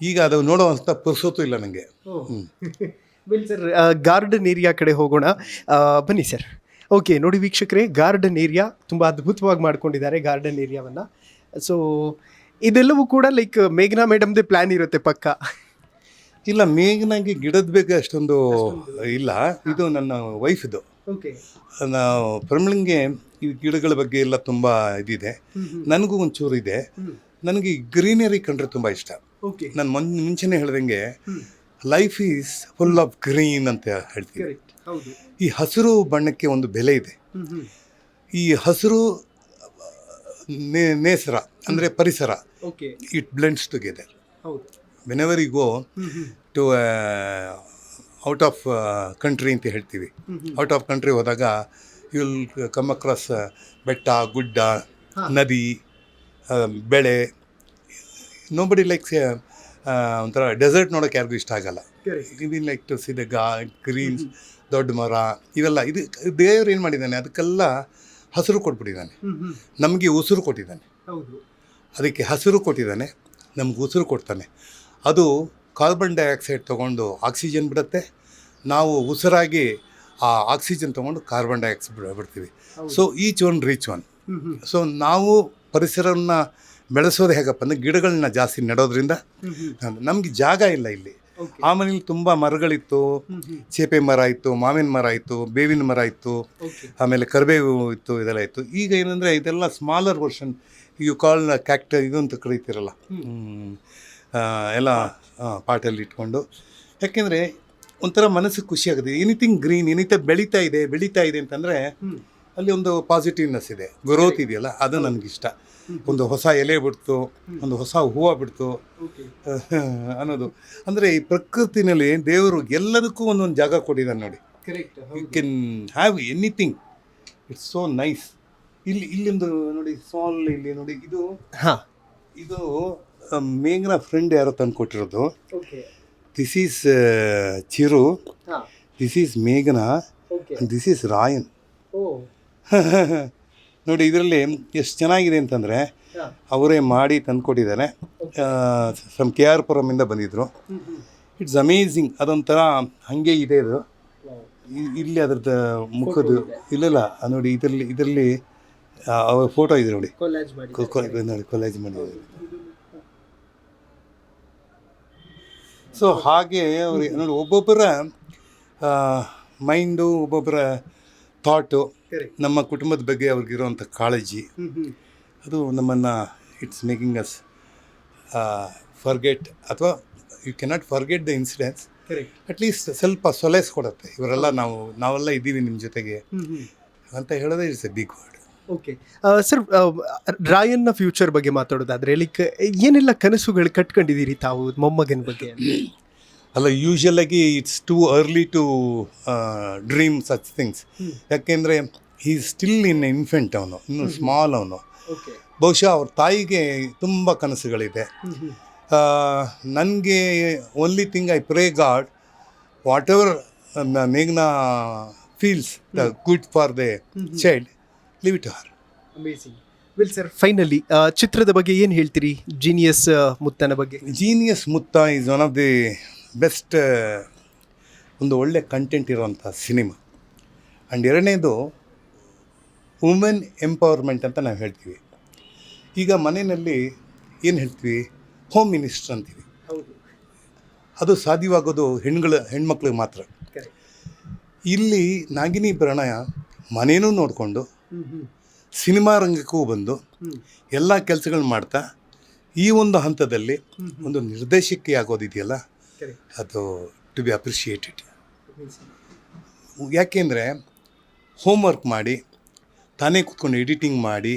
Speaker 2: ಈಗ ಅದು ನೋಡೋ ಅಂತ ಪುರ್ಸೋತು ಇಲ್ಲ ನನಗೆ.
Speaker 1: ಬನ್ನಿ ಸರ್, ಗಾರ್ಡನ್ ಏರಿಯಾ ಕಡೆ ಹೋಗೋಣ. ಬನ್ನಿ ಸರ್. ಓಕೆ, ನೋಡಿ ವೀಕ್ಷಕರೇ, ಗಾರ್ಡನ್ ಏರಿಯಾ ತುಂಬ ಅದ್ಭುತವಾಗಿ ಮಾಡ್ಕೊಂಡಿದ್ದಾರೆ ಗಾರ್ಡನ್ ಏರಿಯಾವನ್ನು. ಸೊ ಇದೆಲ್ಲವೂ ಕೂಡ ಲೈಕ್ ಮೇಘನಾ ಮೇಡಮ್ದೇ ಪ್ಲ್ಯಾನ್ ಇರುತ್ತೆ ಪಕ್ಕ?
Speaker 2: ಇಲ್ಲ, ಮೇಘನಾಗಿ ಗಿಡದ ಬಗ್ಗೆ ಅಷ್ಟೊಂದು ಇಲ್ಲ. ಇದು ನನ್ನ ವೈಫ್ದು. ನಾವು ಪ್ರಮಿಳಿಂಗೆ ಈ ಗಿಡಗಳ ಬಗ್ಗೆ ಎಲ್ಲ ತುಂಬ ಇದಿದೆ. ನನಗೂ ಒಂಚೂರು ಇದೆ. ನನಗೆ ಗ್ರೀನರಿ ಕಂಡ್ರೆ ತುಂಬ ಇಷ್ಟ. ನಾನು ಮುಂಚೆನೇ ಹೇಳ್ದಂಗೆ life is full of green ಅಂತ ಹೇಳ್ತೀವಿ. ಈ ಹಸಿರು ಬಣ್ಣಕ್ಕೆ ಒಂದು ಬೆಲೆ ಇದೆ. ಈ ಹಸಿರು ನೇಸರ ಅಂದರೆ ಪರಿಸರ, it blends together. Whenever you go to out of country ಅಂತ ಹೇಳ್ತೀವಿ. ಔಟ್ ಆಫ್ ಕಂಟ್ರಿ ಹೋದಾಗ ಯು ವಿಲ್ ಕಮ್ ಅಕ್ರಾಸ್ ಬೆಟ್ಟ, ಗುಡ್ಡ, ನದಿ, ಬೆಳೆ. ನೋಬಡಿ ಲೈಕ್ಸ್ ಒಂಥರ ಡೆಸರ್ಟ್ ನೋಡೋಕೆ ಯಾರಿಗೂ ಇಷ್ಟ ಆಗಲ್ಲ. We like to see the greens, ದೊಡ್ಡ ಮರ, ಇವೆಲ್ಲ. ಇದು ದೇವ್ರು ಏನು ಮಾಡಿದ್ದಾನೆ, ಅದಕ್ಕೆಲ್ಲ ಹಸಿರು ಕೊಟ್ಬಿಟ್ಟಿದ್ದಾನೆ. ನಮಗೆ ಉಸಿರು ಕೊಟ್ಟಿದ್ದಾನೆ. ಅದಕ್ಕೆ ಹಸಿರು ಕೊಟ್ಟಿದ್ದಾನೆ, ನಮ್ಗೆ ಉಸಿರು ಕೊಡ್ತಾನೆ. ಅದು ಕಾರ್ಬನ್ ಡೈಆಕ್ಸೈಡ್ ತೊಗೊಂಡು ಆಕ್ಸಿಜನ್ ಬಿಡುತ್ತೆ. ನಾವು ಉಸಿರಾಗಿ ಆ ಆಕ್ಸಿಜನ್ ತೊಗೊಂಡು ಕಾರ್ಬನ್ ಡೈಆಕ್ಸೈಡ್ ಬಿಡ್ತೀವಿ. So each one reach one. So ನಾವು ಪರಿಸರವನ್ನು ಬೆಳೆಸೋದು ಹೇಗಪ್ಪ ಅಂದರೆ ಗಿಡಗಳನ್ನ ಜಾಸ್ತಿ ನೆಡೋದ್ರಿಂದ. ನಮಗೆ ಜಾಗ ಇಲ್ಲ ಇಲ್ಲಿ. ಆ ಮನೇಲಿ ತುಂಬ ಮರಗಳಿತ್ತು. ಚೇಪೆ ಮರ ಇತ್ತು, ಮಾವಿನ ಮರ ಇತ್ತು, ಬೇವಿನ ಮರ ಇತ್ತು, ಆಮೇಲೆ ಕರಿಬೇವು ಇತ್ತು, ಇದೆಲ್ಲ ಇತ್ತು. ಈಗ ಏನಂದರೆ ಇದೆಲ್ಲ ಸ್ಮಾಲರ್ ವರ್ಷನ್, ಯು ಕಾಲ್ ಕ್ಯಾಕ್ಟರ್ ಇದು ಅಂತ ಕರೀತಿರಲ್ಲ, ಎಲ್ಲ ಪಾಟಲ್ಲಿ ಇಟ್ಕೊಂಡು. ಯಾಕೆಂದರೆ ಒಂಥರ ಮನಸ್ಸಿಗೆ ಖುಷಿಯಾಗುತ್ತೆ. ಎನಿಥಿಂಗ್ ಗ್ರೀನ್, ಬೆಳೀತಾ ಇದೆ ಅಂತಂದರೆ ಅಲ್ಲಿ ಒಂದು ಪಾಸಿಟಿವ್ನೆಸ್ ಇದೆ, ಗ್ರೋತ್ ಇದೆಯಲ್ಲ, ಅದು ನನಗಿಷ್ಟ. ಒಂದು ಹೊಸ ಎಲೆ ಬಿಡ್ತು, ಒಂದು ಹೊಸ ಹೂವು ಬಿಡ್ತು ಅನ್ನೋದು. ಅಂದರೆ ಈ ಪ್ರಕೃತಿನಲ್ಲಿ ದೇವರು ಎಲ್ಲದಕ್ಕೂ ಒಂದೊಂದು ಜಾಗ ಕೊಟ್ಟಿದ್ದಾನೆ ನೋಡಿ. You can have anything, it's so nice. ಇಲ್ಲಿಂದು ನೋಡಿ, ಸಾಲ್ ಇಲ್ಲಿ ನೋಡಿ, ಇದು ಮೇಘನ ಫ್ರೆಂಡ್ ಯಾರೋ ತಂದು ಕೊಟ್ಟಿರೋದು. This is Chiru, this is ಮೇಘನಾ, ದಿಸ್ ಈಸ್ ರಾಯನ್. ನೋಡಿ ಇದರಲ್ಲಿ ಎಷ್ಟು ಚೆನ್ನಾಗಿದೆ ಅಂತಂದರೆ ಅವರೇ ಮಾಡಿ ತಂದುಕೊಟ್ಟಿದ್ದಾರೆ. ಫ್ರಮ್ ಕೆ ಆರ್ ಪುರಮಿಂದ ಬಂದಿದ್ದರು. It's amazing. ಅದೊಂಥರ ಹಾಗೆ ಇದೆ ಇದು. ಇಲ್ಲಿ ಅದರದ್ದು ಮುಖದ್ದು ಇಲ್ಲ ನೋಡಿ, ಇದರಲ್ಲಿ ಅವ್ರ ಫೋಟೋ ಇದೆ ನೋಡಿ, ನೋಡಿ ಕೊಲಾಜ್ ಮಾಡಿದ್ದಾರೆ. ಸೊ ಹಾಗೆ ಅವ್ರಿಗೆ ನೋಡಿ, ಒಬ್ಬೊಬ್ಬರ ಮೈಂಡು, ಒಬ್ಬೊಬ್ಬರ ಥಾಟು, ನಮ್ಮ ಕುಟುಂಬದ ಬಗ್ಗೆ ಅವ್ರಿಗಿರುವಂಥ ಕಾಳಜಿ, ಅದು ನಮ್ಮನ್ನು ಇಟ್ಸ್ ಮೇಕಿಂಗ್ ಅಸ್ ಫರ್ಗೆಟ್, ಅಥವಾ you cannot forget the incidence, at least ಸ್ವಲ್ಪ ಸೊಲೇಸ್ ಕೊಡುತ್ತೆ. ಇವರೆಲ್ಲ ನಾವೆಲ್ಲ ಇದ್ದೀವಿ ನಿಮ್ಮ ಜೊತೆಗೆ ಅಂತ ಹೇಳೋದೇ it's a big word.
Speaker 1: Okay sir, ರಾಯನ್ನ ಫ್ಯೂಚರ್ ಬಗ್ಗೆ ಮಾತಾಡೋದಾದ್ರೆ ಲೈಕ್ ಏನೆಲ್ಲ ಕನಸುಗಳು ಕಟ್ಕೊಂಡಿದ್ದೀರಿ ತಾವು ಮೊಮ್ಮಗನ ಬಗ್ಗೆ?
Speaker 2: ಅಲ್ಲ, ಯೂಶಲಾಗಿ it's too early to dream such things. ಯಾಕೆಂದರೆ ಹೀ ಸ್ಟಿಲ್ ಇನ್ ಇನ್ಫೆಂಟ್, ಅವನು ಇನ್ನೂ ಸ್ಮಾಲ್. ಅವನು ಬಹುಶಃ ಅವ್ರ ತಾಯಿಗೆ ತುಂಬ ಕನಸುಗಳಿದೆ. ನನಗೆ only thing I pray god, whatever ಮೇಘ್ನಾ feels the good for the child, leave it to her.
Speaker 1: Amazing. Well sir, finally ಚಿತ್ರದ ಬಗ್ಗೆ ಏನು ಹೇಳ್ತೀರಿ? ಜೀನಿಯಸ್ ಮುತ್ತನ ಬಗ್ಗೆ.
Speaker 2: Genius Mutta is one of the best, ಒಂದು ಒಳ್ಳೆ ಕಂಟೆಂಟ್ ಇರುವಂಥ ಸಿನಿಮಾ. ಆ್ಯಂಡ್ ಎರಡನೇದು ವುಮೆನ್ ಎಂಪವರ್ಮೆಂಟ್ ಅಂತ ನಾವು ಹೇಳ್ತೀವಿ. ಈಗ ಮನೆಯಲ್ಲಿ ಏನು ಹೇಳ್ತೀವಿ, ಹೋಮ್ ಮಿನಿಸ್ಟರ್ ಅಂತೀವಿ. ಅದು ಸಾಧ್ಯವಾಗೋದು ಹೆಣ್ಮಕ್ಳಿಗೆ ಮಾತ್ರ. ಇಲ್ಲಿ ನಾಗಿನಿ ಪ್ರಣಯ ಮನೇನೂ ನೋಡಿಕೊಂಡು ಸಿನಿಮಾ ರಂಗಕ್ಕೂ ಬಂದು ಎಲ್ಲ ಕೆಲಸಗಳು ಮಾಡ್ತಾ ಈ ಒಂದು ಹಂತದಲ್ಲಿ ಒಂದು ನಿರ್ದೇಶಕಿ ಆಗೋದಿದೆಯಲ್ಲ, ಅದು ಟು ಬಿ ಅಪ್ರಿಷಿಯೇಟೆಡ್. ಯಾಕೆಂದರೆ ಹೋಮ್ವರ್ಕ್ ಮಾಡಿ ತಾನೇ ಕೂತ್ಕೊಂಡು ಎಡಿಟಿಂಗ್ ಮಾಡಿ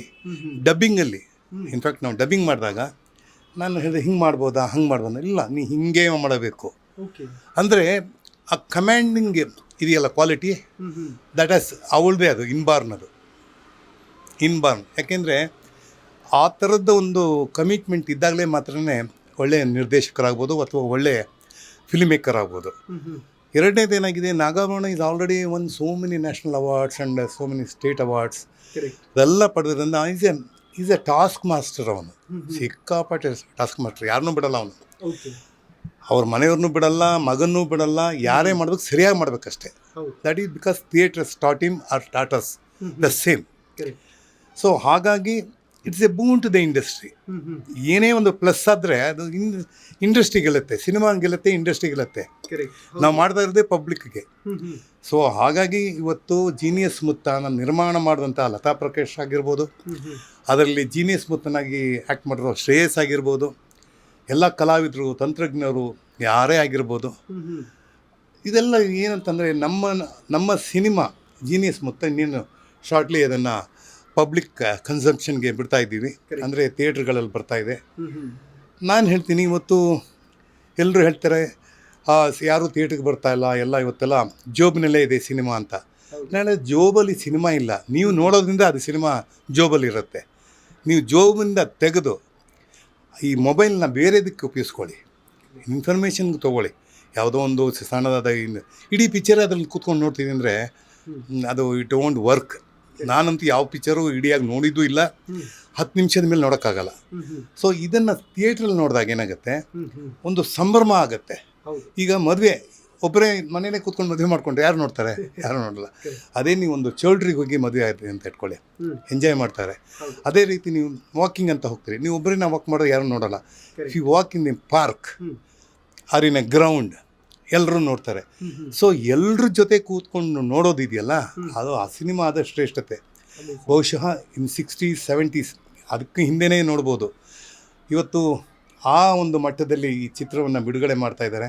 Speaker 2: ಡಬ್ಬಿಂಗಲ್ಲಿ, ಇನ್ಫ್ಯಾಕ್ಟ್ ನಾವು ಡಬ್ಬಿಂಗ್ ಮಾಡಿದಾಗ ನಾನು ಹೇಳಿದೆ ಹಿಂಗೆ ಮಾಡ್ಬೋದಾ, ಹಂಗೆ ಮಾಡ್ಬೋದಾ, ಇಲ್ಲ ನೀ ಹಿಂಗೆ ಮಾಡಬೇಕು ಅಂದರೆ ಆ ಕಮ್ಯಾಂಡಿಂಗ್ ಇದೆಯಲ್ಲ ಕ್ವಾಲಿಟಿ, ದಟ್ ಆಸ್ ಅವಳದೇ, ಅದು ಇನ್ಬಾರ್ನ್. ಯಾಕೆಂದರೆ ಆ ಥರದ ಒಂದು ಕಮಿಟ್ಮೆಂಟ್ ಇದ್ದಾಗಲೇ ಮಾತ್ರನೇ ಒಳ್ಳೆಯ ನಿರ್ದೇಶಕರಾಗ್ಬೋದು ಅಥವಾ ಒಳ್ಳೆಯ ಫಿಲ್ಮ್ ಮೇಕರ್ ಆಗ್ಬೋದು. ಎರಡನೇದೇನಾಗಿದೆ, Nagabharana is already won so many national awards and so many state awards ಇದೆಲ್ಲ ಪಡೆದ್ರಿಂದ ಈಸ್ ಎ ಟಾಸ್ಕ್ ಮಾಸ್ಟರ್. ಅವನು ಸಿಕ್ಕಾಪಟ್ಟೆ ಟಾಸ್ಕ್ ಮಾಸ್ಟರ್, ಯಾರನ್ನೂ ಬಿಡಲ್ಲ ಅವನು. ಅವ್ರ ಮನೆಯವ್ರನ್ನೂ ಬಿಡಲ್ಲ, ಮಗನ್ನೂ ಬಿಡಲ್ಲ, ಯಾರೇ ಮಾಡ್ಬೇಕು ಸರಿಯಾಗಿ ಮಾಡ್ಬೇಕಷ್ಟೇ. That is because theatres taught him are taught us the same. So ಹಾಗಾಗಿ it's a boon to the industry. ಏನೇ ಒಂದು ಪ್ಲಸ್ ಆದರೆ ಅದು ಇಂಡಸ್ಟ್ರಿ ಗೆಲ್ಲುತ್ತೆ, ಸಿನಿಮಾ ಗೆಲ್ಲುತ್ತೆ, ಇಂಡಸ್ಟ್ರಿ ಗೆಲ್ಲುತ್ತೆ. ನಾವು ಮಾಡ್ತಾ ಇರೋದೇ ಪಬ್ಲಿಕ್ಗೆ. ಸೊ ಹಾಗಾಗಿ ಇವತ್ತು ಜೀನಿಯಸ್ ಮುತ್ತನ ನಿರ್ಮಾಣ ಮಾಡಿದಂಥ ಲತಾ ಪ್ರಕಾಶ್ ಆಗಿರ್ಬೋದು, ಅದರಲ್ಲಿ ಜೀನಿಯಸ್ ಮುತ್ತನಾಗಿ ಆ್ಯಕ್ಟ್ ಮಾಡಿರೋ ಶ್ರೇಯಸ್ ಆಗಿರ್ಬೋದು, ಎಲ್ಲ ಕಲಾವಿದರು, ತಂತ್ರಜ್ಞರು ಯಾರೇ ಆಗಿರ್ಬೋದು, ಇದೆಲ್ಲ ಏನಂತಂದರೆ ನಮ್ಮ ಸಿನಿಮಾ ಜೀನಿಯಸ್ ಮುತ್ತ ಇನ್ನೇನು ಶಾರ್ಟ್ಲಿ ಅದನ್ನು ಪಬ್ಲಿಕ್ ಕನ್ಸಂಪ್ಷನ್ಗೆ ಬಿಡ್ತಾ ಇದ್ದೀವಿ, ಅಂದರೆ ಥಿಯೇಟ್ರ್ಗಳಲ್ಲಿ ಬರ್ತಾ ಇದೆ. ನಾನು ಹೇಳ್ತೀನಿ, ಇವತ್ತು ಎಲ್ಲರೂ ಹೇಳ್ತಾರೆ ಯಾರೂ ಥಿಯೇಟ್ರಿಗೆ ಬರ್ತಾ ಇಲ್ಲ, ಎಲ್ಲ ಇವತ್ತೆಲ್ಲ ಜೋಬ್ನಲ್ಲೇ ಇದೆ ಸಿನಿಮಾ ಅಂತ. ನಾಳೆ ಜೋಬಲ್ಲಿ ಸಿನಿಮಾ ಇಲ್ಲ, ನೀವು ನೋಡೋದ್ರಿಂದ ಅದು ಸಿನಿಮಾ ಜೋಬಲ್ಲಿ ಇರುತ್ತೆ. ನೀವು ಜೋಬಿಂದ ತೆಗೆದು ಈ ಮೊಬೈಲ್ನ ಬೇರೆದಕ್ಕೆ ಉಪಯೋಗಿಸ್ಕೊಳ್ಳಿ, ಇನ್ಫಾರ್ಮೇಷನ್ಗೆ ತೊಗೊಳ್ಳಿ. ಯಾವುದೋ ಒಂದು ಸಣ್ಣದಾದ ಇಡೀ ಪಿಕ್ಚರ್ ಅದ್ರಲ್ಲಿ ಕೂತ್ಕೊಂಡು ನೋಡ್ತೀನಿ ಅಂದರೆ ಅದು ಇಟ್ ವೋಂಟ್ ವರ್ಕ್. ನಾನಂತೂ ಯಾವ ಪಿಕ್ಚರು ಇಡಿಯಾಗಿ ನೋಡಿದ್ದೂ ಇಲ್ಲ, 10 ನಿಮಿಷದ ಮೇಲೆ ನೋಡೋಕ್ಕಾಗಲ್ಲ. ಸೊ ಇದನ್ನು ಥಿಯೇಟ್ರಲ್ಲಿ ನೋಡಿದಾಗ ಏನಾಗುತ್ತೆ, ಒಂದು ಸಂಭ್ರಮ ಆಗುತ್ತೆ. ಈಗ ಮದುವೆ ಒಬ್ಬರೇ ಮನೇಲೇ ಕೂತ್ಕೊಂಡು ಮದುವೆ ಮಾಡ್ಕೊಂಡ್ರೆ ಯಾರು ನೋಡ್ತಾರೆ? ಯಾರು ನೋಡಲ್ಲ. ಅದೇ ನೀವು ಒಂದು ಚೌಲ್ಟ್ರಿಗೆ ಹೋಗಿ ಮದುವೆ ಆಯ್ತು ಅಂತ ಇಟ್ಕೊಳ್ಳಿ, ಎಂಜಾಯ್ ಮಾಡ್ತಾರೆ. ಅದೇ ರೀತಿ ನೀವು ವಾಕಿಂಗ್ ಅಂತ ಹೋಗ್ತೀರಿ, ನೀವು ಒಬ್ಬರೇ ನಾವು ವಾಕ್ ಮಾಡೋದು ಯಾರು ನೋಡಲ್ಲ. If you walk in the park or in a ground, ಎಲ್ಲರೂ ನೋಡ್ತಾರೆ. ಸೊ ಎಲ್ಲರ ಜೊತೆ ಕೂತ್ಕೊಂಡು ನೋಡೋದಿದೆಯಲ್ಲ, ಅದು ಆ ಸಿನಿಮಾ ಆದ ಶ್ರೇಷ್ಠತೆ. ಬಹುಶಃ ಇನ್ 60s 70s ಅದಕ್ಕೆ ಹಿಂದೆನೇ ನೋಡ್ಬೋದು. ಇವತ್ತು ಆ ಒಂದು ಮಟ್ಟದಲ್ಲಿ ಈ ಚಿತ್ರವನ್ನು ಬಿಡುಗಡೆ ಮಾಡ್ತಾ ಇದ್ದಾರೆ.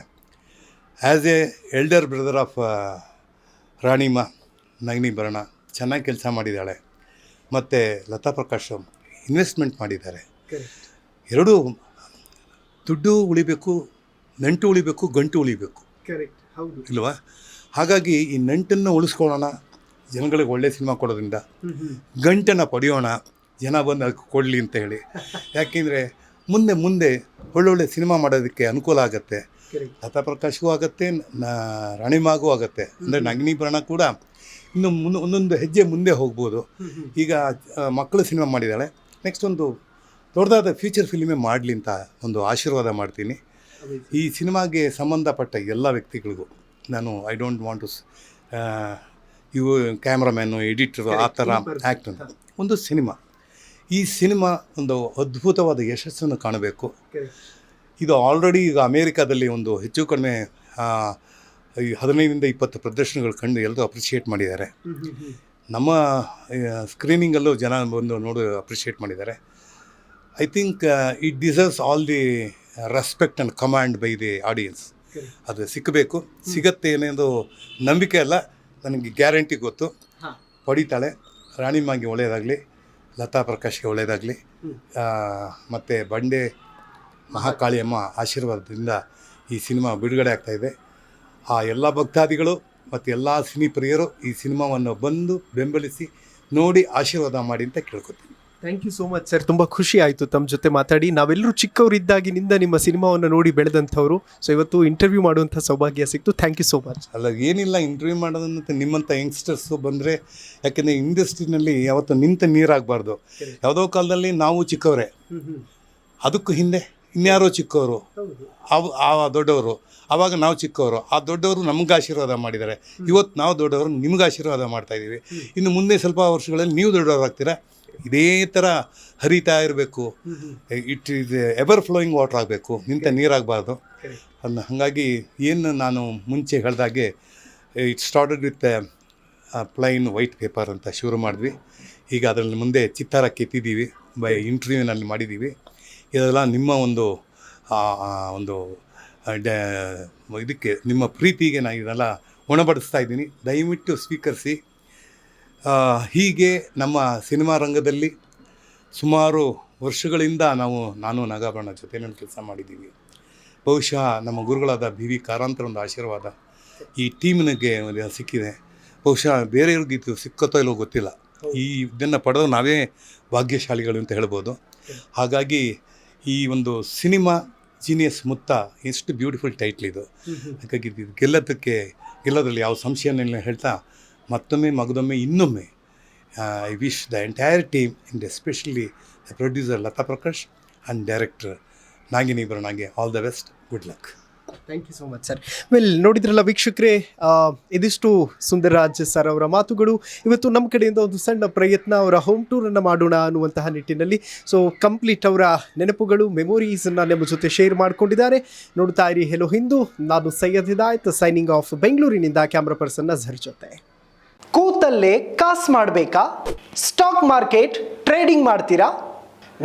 Speaker 2: As a elder brother of Ranima Nagini Bharana, ಚೆನ್ನಾಗಿ ಕೆಲಸ ಮಾಡಿದ್ದಾಳೆ. ಮತ್ತು ಲತಾ ಪ್ರಕಾಶ್ ಇನ್ವೆಸ್ಟ್ಮೆಂಟ್ ಮಾಡಿದ್ದಾರೆ. ಎರಡೂ ದುಡ್ಡು ಉಳಿಬೇಕು, ನಂಟು ಉಳಿಬೇಕು, ಗಂಟು ಉಳಿಬೇಕು ಇಲ್ವಾ? ಹಾಗಾಗಿ ಈ ನಂಟನ್ನು ಉಳಿಸ್ಕೊಳ್ಳೋಣ, ಜನಗಳಿಗೆ ಒಳ್ಳೆ ಸಿನಿಮಾ ಕೊಡೋದ್ರಿಂದ. ಗಂಟನ್ನು ಪಡೆಯೋಣ, ಜನ ಬಂದು ಅದಕ್ಕೆ ಕೊಡಲಿ ಅಂತ ಹೇಳಿ. ಯಾಕೆಂದರೆ ಮುಂದೆ ಒಳ್ಳೊಳ್ಳೆ ಸಿನಿಮಾ ಮಾಡೋದಕ್ಕೆ ಅನುಕೂಲ ಆಗುತ್ತೆ. ಲತಾ ಪ್ರಕಾಶ್ಗೂ ಆಗುತ್ತೆ, ರಾಣಿಮಾಗೂ ಆಗುತ್ತೆ. ಅಂದರೆ ನಗಿನೀಭರಣ ಕೂಡ ಇನ್ನು ಒಂದೊಂದು ಹೆಜ್ಜೆ ಮುಂದೆ ಹೋಗ್ಬೋದು. ಈಗ ಮಕ್ಕಳು ಸಿನಿಮಾ ಮಾಡಿದ್ದಾಳೆ, ನೆಕ್ಸ್ಟ್ ಒಂದು ದೊಡ್ಡದಾದ ಫ್ಯೂಚರ್ ಫಿಲ್ಮೇ ಮಾಡಲಿ ಅಂತ ಒಂದು ಆಶೀರ್ವಾದ ಮಾಡ್ತೀನಿ. ಈ ಸಿನಿಮಾಗೆ ಸಂಬಂಧಪಟ್ಟ ಎಲ್ಲ ವ್ಯಕ್ತಿಗಳಿಗೂ ನಾನು ಐ ಡೋಂಟ್ ವಾಂಟ್ ಟು ಇವು ಕ್ಯಾಮ್ರಾಮ್ಯಾನು, ಎಡಿಟರು, ಆ ಥರ ಆ್ಯಕ್ಟ್ ಅಂತ ಒಂದು ಸಿನಿಮಾ. ಈ ಸಿನಿಮಾ ಒಂದು ಅದ್ಭುತವಾದ ಯಶಸ್ಸನ್ನು ಕಾಣಬೇಕು. ಇದು ಆಲ್ರೆಡಿ ಈಗ ಅಮೇರಿಕಾದಲ್ಲಿ ಒಂದು ಹೆಚ್ಚು ಕಡಿಮೆ 15-20 ಪ್ರದರ್ಶನಗಳು ಕಂಡು ಎಲ್ಲರೂ ಅಪ್ರಿಷಿಯೇಟ್ ಮಾಡಿದ್ದಾರೆ. ನಮ್ಮ ಸ್ಕ್ರೀನಿಂಗಲ್ಲೂ ಜನ ಬಂದು ನೋಡಿ ಅಪ್ರಿಷಿಯೇಟ್ ಮಾಡಿದ್ದಾರೆ. I think it deserves all the respect and command by the audience. ಅದು ಸಿಕ್ಕಬೇಕು, ಸಿಗತ್ತೆ ಅನ್ನೋದು ನಂಬಿಕೆ ಅಲ್ಲ, ನನಗೆ ಗ್ಯಾರಂಟಿ ಗೊತ್ತು. ಪಡಿತಾಳೆ. ರಾಣಿಮಾಗೆ ಒಳ್ಳೆಯದಾಗಲಿ, ಲತಾ ಪ್ರಕಾಶ್ಗೆ ಒಳ್ಳೆಯದಾಗಲಿ, ಮತ್ತು ಬಂಡೆ ಮಹಾಕಾಳಿಯಮ್ಮ ಆಶೀರ್ವಾದದಿಂದ ಈ ಸಿನಿಮಾ ಬಿಡುಗಡೆ ಆಗ್ತಾಯಿದೆ. ಆ ಎಲ್ಲ ಭಕ್ತಾದಿಗಳು ಮತ್ತು ಎಲ್ಲ ಸಿನಿ ಪ್ರಿಯರು ಈ ಸಿನಿಮಾವನ್ನು ಬಂದು ಬೆಂಬಲಿಸಿ ನೋಡಿ ಆಶೀರ್ವಾದ ಮಾಡಿ ಅಂತ ಕೇಳ್ಕೊತೀನಿ.
Speaker 1: Thank you so much sir. ತುಂಬ ಖುಷಿ ಆಯಿತು ತಮ್ಮ ಜೊತೆ ಮಾತಾಡಿ. ನಾವೆಲ್ಲರೂ ಚಿಕ್ಕವರಿದ್ದಾಗಿನಿಂದ ನಿಮ್ಮ ಸಿನಿಮಾವನ್ನು ನೋಡಿ ಬೆಳೆದಂಥವ್ರು. ಸೊ ಇವತ್ತು ಇಂಟರ್ವ್ಯೂ ಮಾಡುವಂಥ ಸೌಭಾಗ್ಯ ಸಿಕ್ತು. Thank you so much.
Speaker 2: ಅಲ್ಲ, ಏನಿಲ್ಲ, ಇಂಟರ್ವ್ಯೂ ಮಾಡೋದಂತ ನಿಮ್ಮಂಥ ಯಂಗ್ಸ್ಟರ್ಸು ಬಂದರೆ, ಯಾಕೆಂದರೆ ಇಂಡಸ್ಟ್ರಿನಲ್ಲಿ ಯಾವತ್ತು ನಿಂತ ನೀರಾಗಬಾರ್ದು. ಯಾವುದೋ ಕಾಲದಲ್ಲಿ ನಾವು ಚಿಕ್ಕವರೇ, ಅದಕ್ಕೂ ಹಿಂದೆ ಇನ್ಯಾರೋ ಚಿಕ್ಕವರು, ಆ ದೊಡ್ಡವರು, ಆವಾಗ ನಾವು ಚಿಕ್ಕವರು, ಆ ದೊಡ್ಡವರು ನಮ್ಗೆ ಆಶೀರ್ವಾದ ಮಾಡಿದ್ದಾರೆ. ಇವತ್ತು ನಾವು ದೊಡ್ಡವರು ನಿಮ್ಗೆ ಆಶೀರ್ವಾದ ಮಾಡ್ತಾಯಿದ್ದೀವಿ. ಇನ್ನು ಮುಂದೆ ಸ್ವಲ್ಪ ವರ್ಷಗಳಲ್ಲಿ ನೀವು ದೊಡ್ಡವರಾಗ್ತೀರಾ. ಇದೇ ಥರ ಹರಿತಾ ಇರಬೇಕು. It is ever flowing water ಆಗಬೇಕು, ನಿಂತ ನೀರಾಗಬಾರ್ದು. ಹಾಗಾಗಿ ಏನು ನಾನು ಮುಂಚೆ ಹೇಳಿದಾಗೆ it started with plain white paper ಅಂತ ಶುರು ಮಾಡಿದ್ವಿ. ಈಗ ಅದರಲ್ಲಿ ಮುಂದೆ ಚಿತ್ತಾರ ಕೆತ್ತಿದ್ದೀವಿ, ಬೈ ಇಂಟರ್ವ್ಯೂನಲ್ಲಿ ಮಾಡಿದ್ದೀವಿ. ಇದೆಲ್ಲ ನಿಮ್ಮ ಒಂದು ಇದಕ್ಕೆ, ನಿಮ್ಮ ಪ್ರೀತಿಗೆ ನಾನು ಇದೆಲ್ಲ ಉಣಬಡಿಸ್ತಾ ಇದ್ದೀನಿ. ದಯವಿಟ್ಟು ಸ್ವೀಕರಿಸಿ. ಹೀಗೆ ನಮ್ಮ ಸಿನಿಮಾ ರಂಗದಲ್ಲಿ ಸುಮಾರು ವರ್ಷಗಳಿಂದ ನಾನು ನಾಗಾಭರಣ ಜೊತೆಯಲ್ಲಿ ಕೆಲಸ ಮಾಡಿದ್ದೀವಿ. ಬಹುಶಃ ನಮ್ಮ ಗುರುಗಳಾದ ಬಿ ವಿ ಕಾರಂತರ ಒಂದು ಆಶೀರ್ವಾದ ಈ ಟೀಮಿನಿಗೆ ಸಿಕ್ಕಿದೆ. ಬಹುಶಃ ಬೇರೆಯವ್ರಿಗೆ ಇದು ಸಿಕ್ಕತ್ತೋ ಇಲ್ಲೋ ಗೊತ್ತಿಲ್ಲ. ಇದನ್ನು ಪಡೆದು ನಾವೇ ಭಾಗ್ಯಶಾಲಿಗಳು ಅಂತ ಹೇಳ್ಬೋದು. ಹಾಗಾಗಿ ಈ ಒಂದು ಸಿನಿಮಾ ಜೀನಿಯಸ್ ಮುತ್ತ ಎಷ್ಟು ಬ್ಯೂಟಿಫುಲ್ ಟೈಟ್ಲ್ ಇದು. ಹಾಗಾಗಿ ಇದು ಗೆಲ್ಲೋದ್ರಲ್ಲಿ ಯಾವ ಸಂಶಯನೆಲ್ಲ ಹೇಳ್ತಾ ಮತ್ತೊಮ್ಮೆ ಇನ್ನೊಮ್ಮೆ I wish the entire team and especially the producer Latha Prakash and director ನಾಗಿನೀಭರಣಗೆ all the best, good luck.
Speaker 1: Thank you so much sir. Well, ನೋಡಿದ್ರಲ್ಲ ವೀಕ್ಷಕರೇ, ಇದಿಷ್ಟು ಸುಂದರರಾಜ್ ಸರ್ ಅವರ ಮಾತುಗಳು. ಇವತ್ತು ನಮ್ಮ ಕಡೆಯಿಂದ ಒಂದು ಸಣ್ಣ ಪ್ರಯತ್ನ, ಅವರ ಹೋಮ್ ಟೂರನ್ನು ಮಾಡೋಣ ಅನ್ನುವಂತಹ ನಿಟ್ಟಿನಲ್ಲಿ. ಸೊ ಕಂಪ್ಲೀಟ್ ಅವರ ನೆನಪುಗಳು, ಮೆಮೊರೀಸನ್ನು ನಮ್ಮ ಜೊತೆ ಶೇರ್ ಮಾಡಿಕೊಂಡಿದ್ದಾರೆ. ನೋಡ್ತಾ ಇರಿ ಹೆಲೋ ಹಿಂದೂ. ನಾನು ಸೈಯದ್ ಹಿದಾಯತ್, ಸೈನಿಂಗ್ ಆಫ್ ಬೆಂಗಳೂರಿನಿಂದ. ಕ್ಯಾಮ್ರಾ ಪರ್ಸನ್ ನಜರ್ ಜೊತೆ. ಕೂತಲ್ಲೇ ಕಾಸು ಮಾಡಬೇಕಾ? ಸ್ಟಾಕ್ ಮಾರ್ಕೆಟ್ ಟ್ರೇಡಿಂಗ್ ಮಾಡ್ತೀರಾ?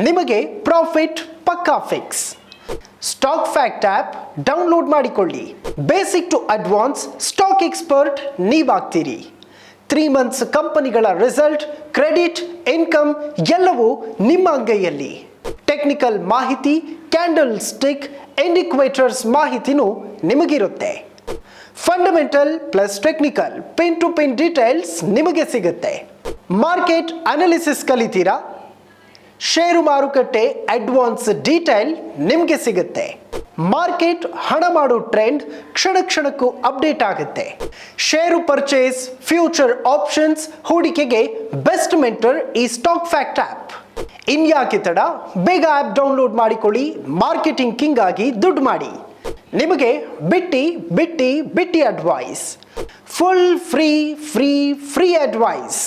Speaker 1: ನಿಮಗೆ ಪ್ರಾಫಿಟ್ ಪಕ್ಕಾ fix. Stock fact app download ಮಾಡಿಕೊಳ್ಳಿ. Basic to advance stock expert ನೀವಾಗ್ತೀರಿ. 3 ಮಂತ್ಸ್ ಕಂಪನಿಗಳ ರಿಸಲ್ಟ್, ಕ್ರೆಡಿಟ್, ಇನ್ಕಮ್ ಎಲ್ಲವೂ ನಿಮ್ಮ ಅಂಗೈಯಲ್ಲಿ. ಟೆಕ್ನಿಕಲ್ ಮಾಹಿತಿ, ಕ್ಯಾಂಡಲ್ ಸ್ಟಿಕ್, ಇಂಡಿಕೇಟರ್ಸ್ ಮಾಹಿತಿನೂ ನಿಮಗಿರುತ್ತೆ. Fundamental plus technical pin to pin details ನಿಮಗೆ ಸಿಗುತ್ತೆ. Market analysis ಕಲಿತೀರಾ? ಷೇರು ಮಾರುಕಟ್ಟೆ ಅಡ್ವಾನ್ಸ್ ಡೀಟೇಲ್ ನಿಮಗೆ ಸಿಗುತ್ತೆ. ಮಾರ್ಕೆಟ್ ಹಣ ಮಾಡೋ ಟ್ರೆಂಡ್ ಕ್ಷಣಕ್ಕೂ ಅಪ್ಡೇಟ್ ಆಗುತ್ತೆ. ಷೇರು ಪರ್ಚೇಸ್, ಫ್ಯೂಚರ್ ಆಪ್ಷನ್ಸ್, ಹೂಡಿಕೆಗೆ ಬೆಸ್ಟ್ ಮೆಂಟರ್ ಈ ಸ್ಟಾಕ್ ಫ್ಯಾಕ್ಟ್ ಆ್ಯಪ್. ಇನ್ಯಾಕೆ ತಡ, ಬೇಗ ಆ್ಯಪ್ ಡೌನ್ಲೋಡ್ ಮಾಡಿಕೊಳ್ಳಿ. ಮಾರ್ಕೆಟಿಂಗ್ ಕಿಂಗ್ ಆಗಿ ದುಡ್ಡು ಮಾಡಿ. ನಿಮಗೆ ಬಿಟ್ಟಿ ಅಡ್ವೈಸ್, ಫುಲ್ ಫ್ರೀ ಅಡ್ವೈಸ್.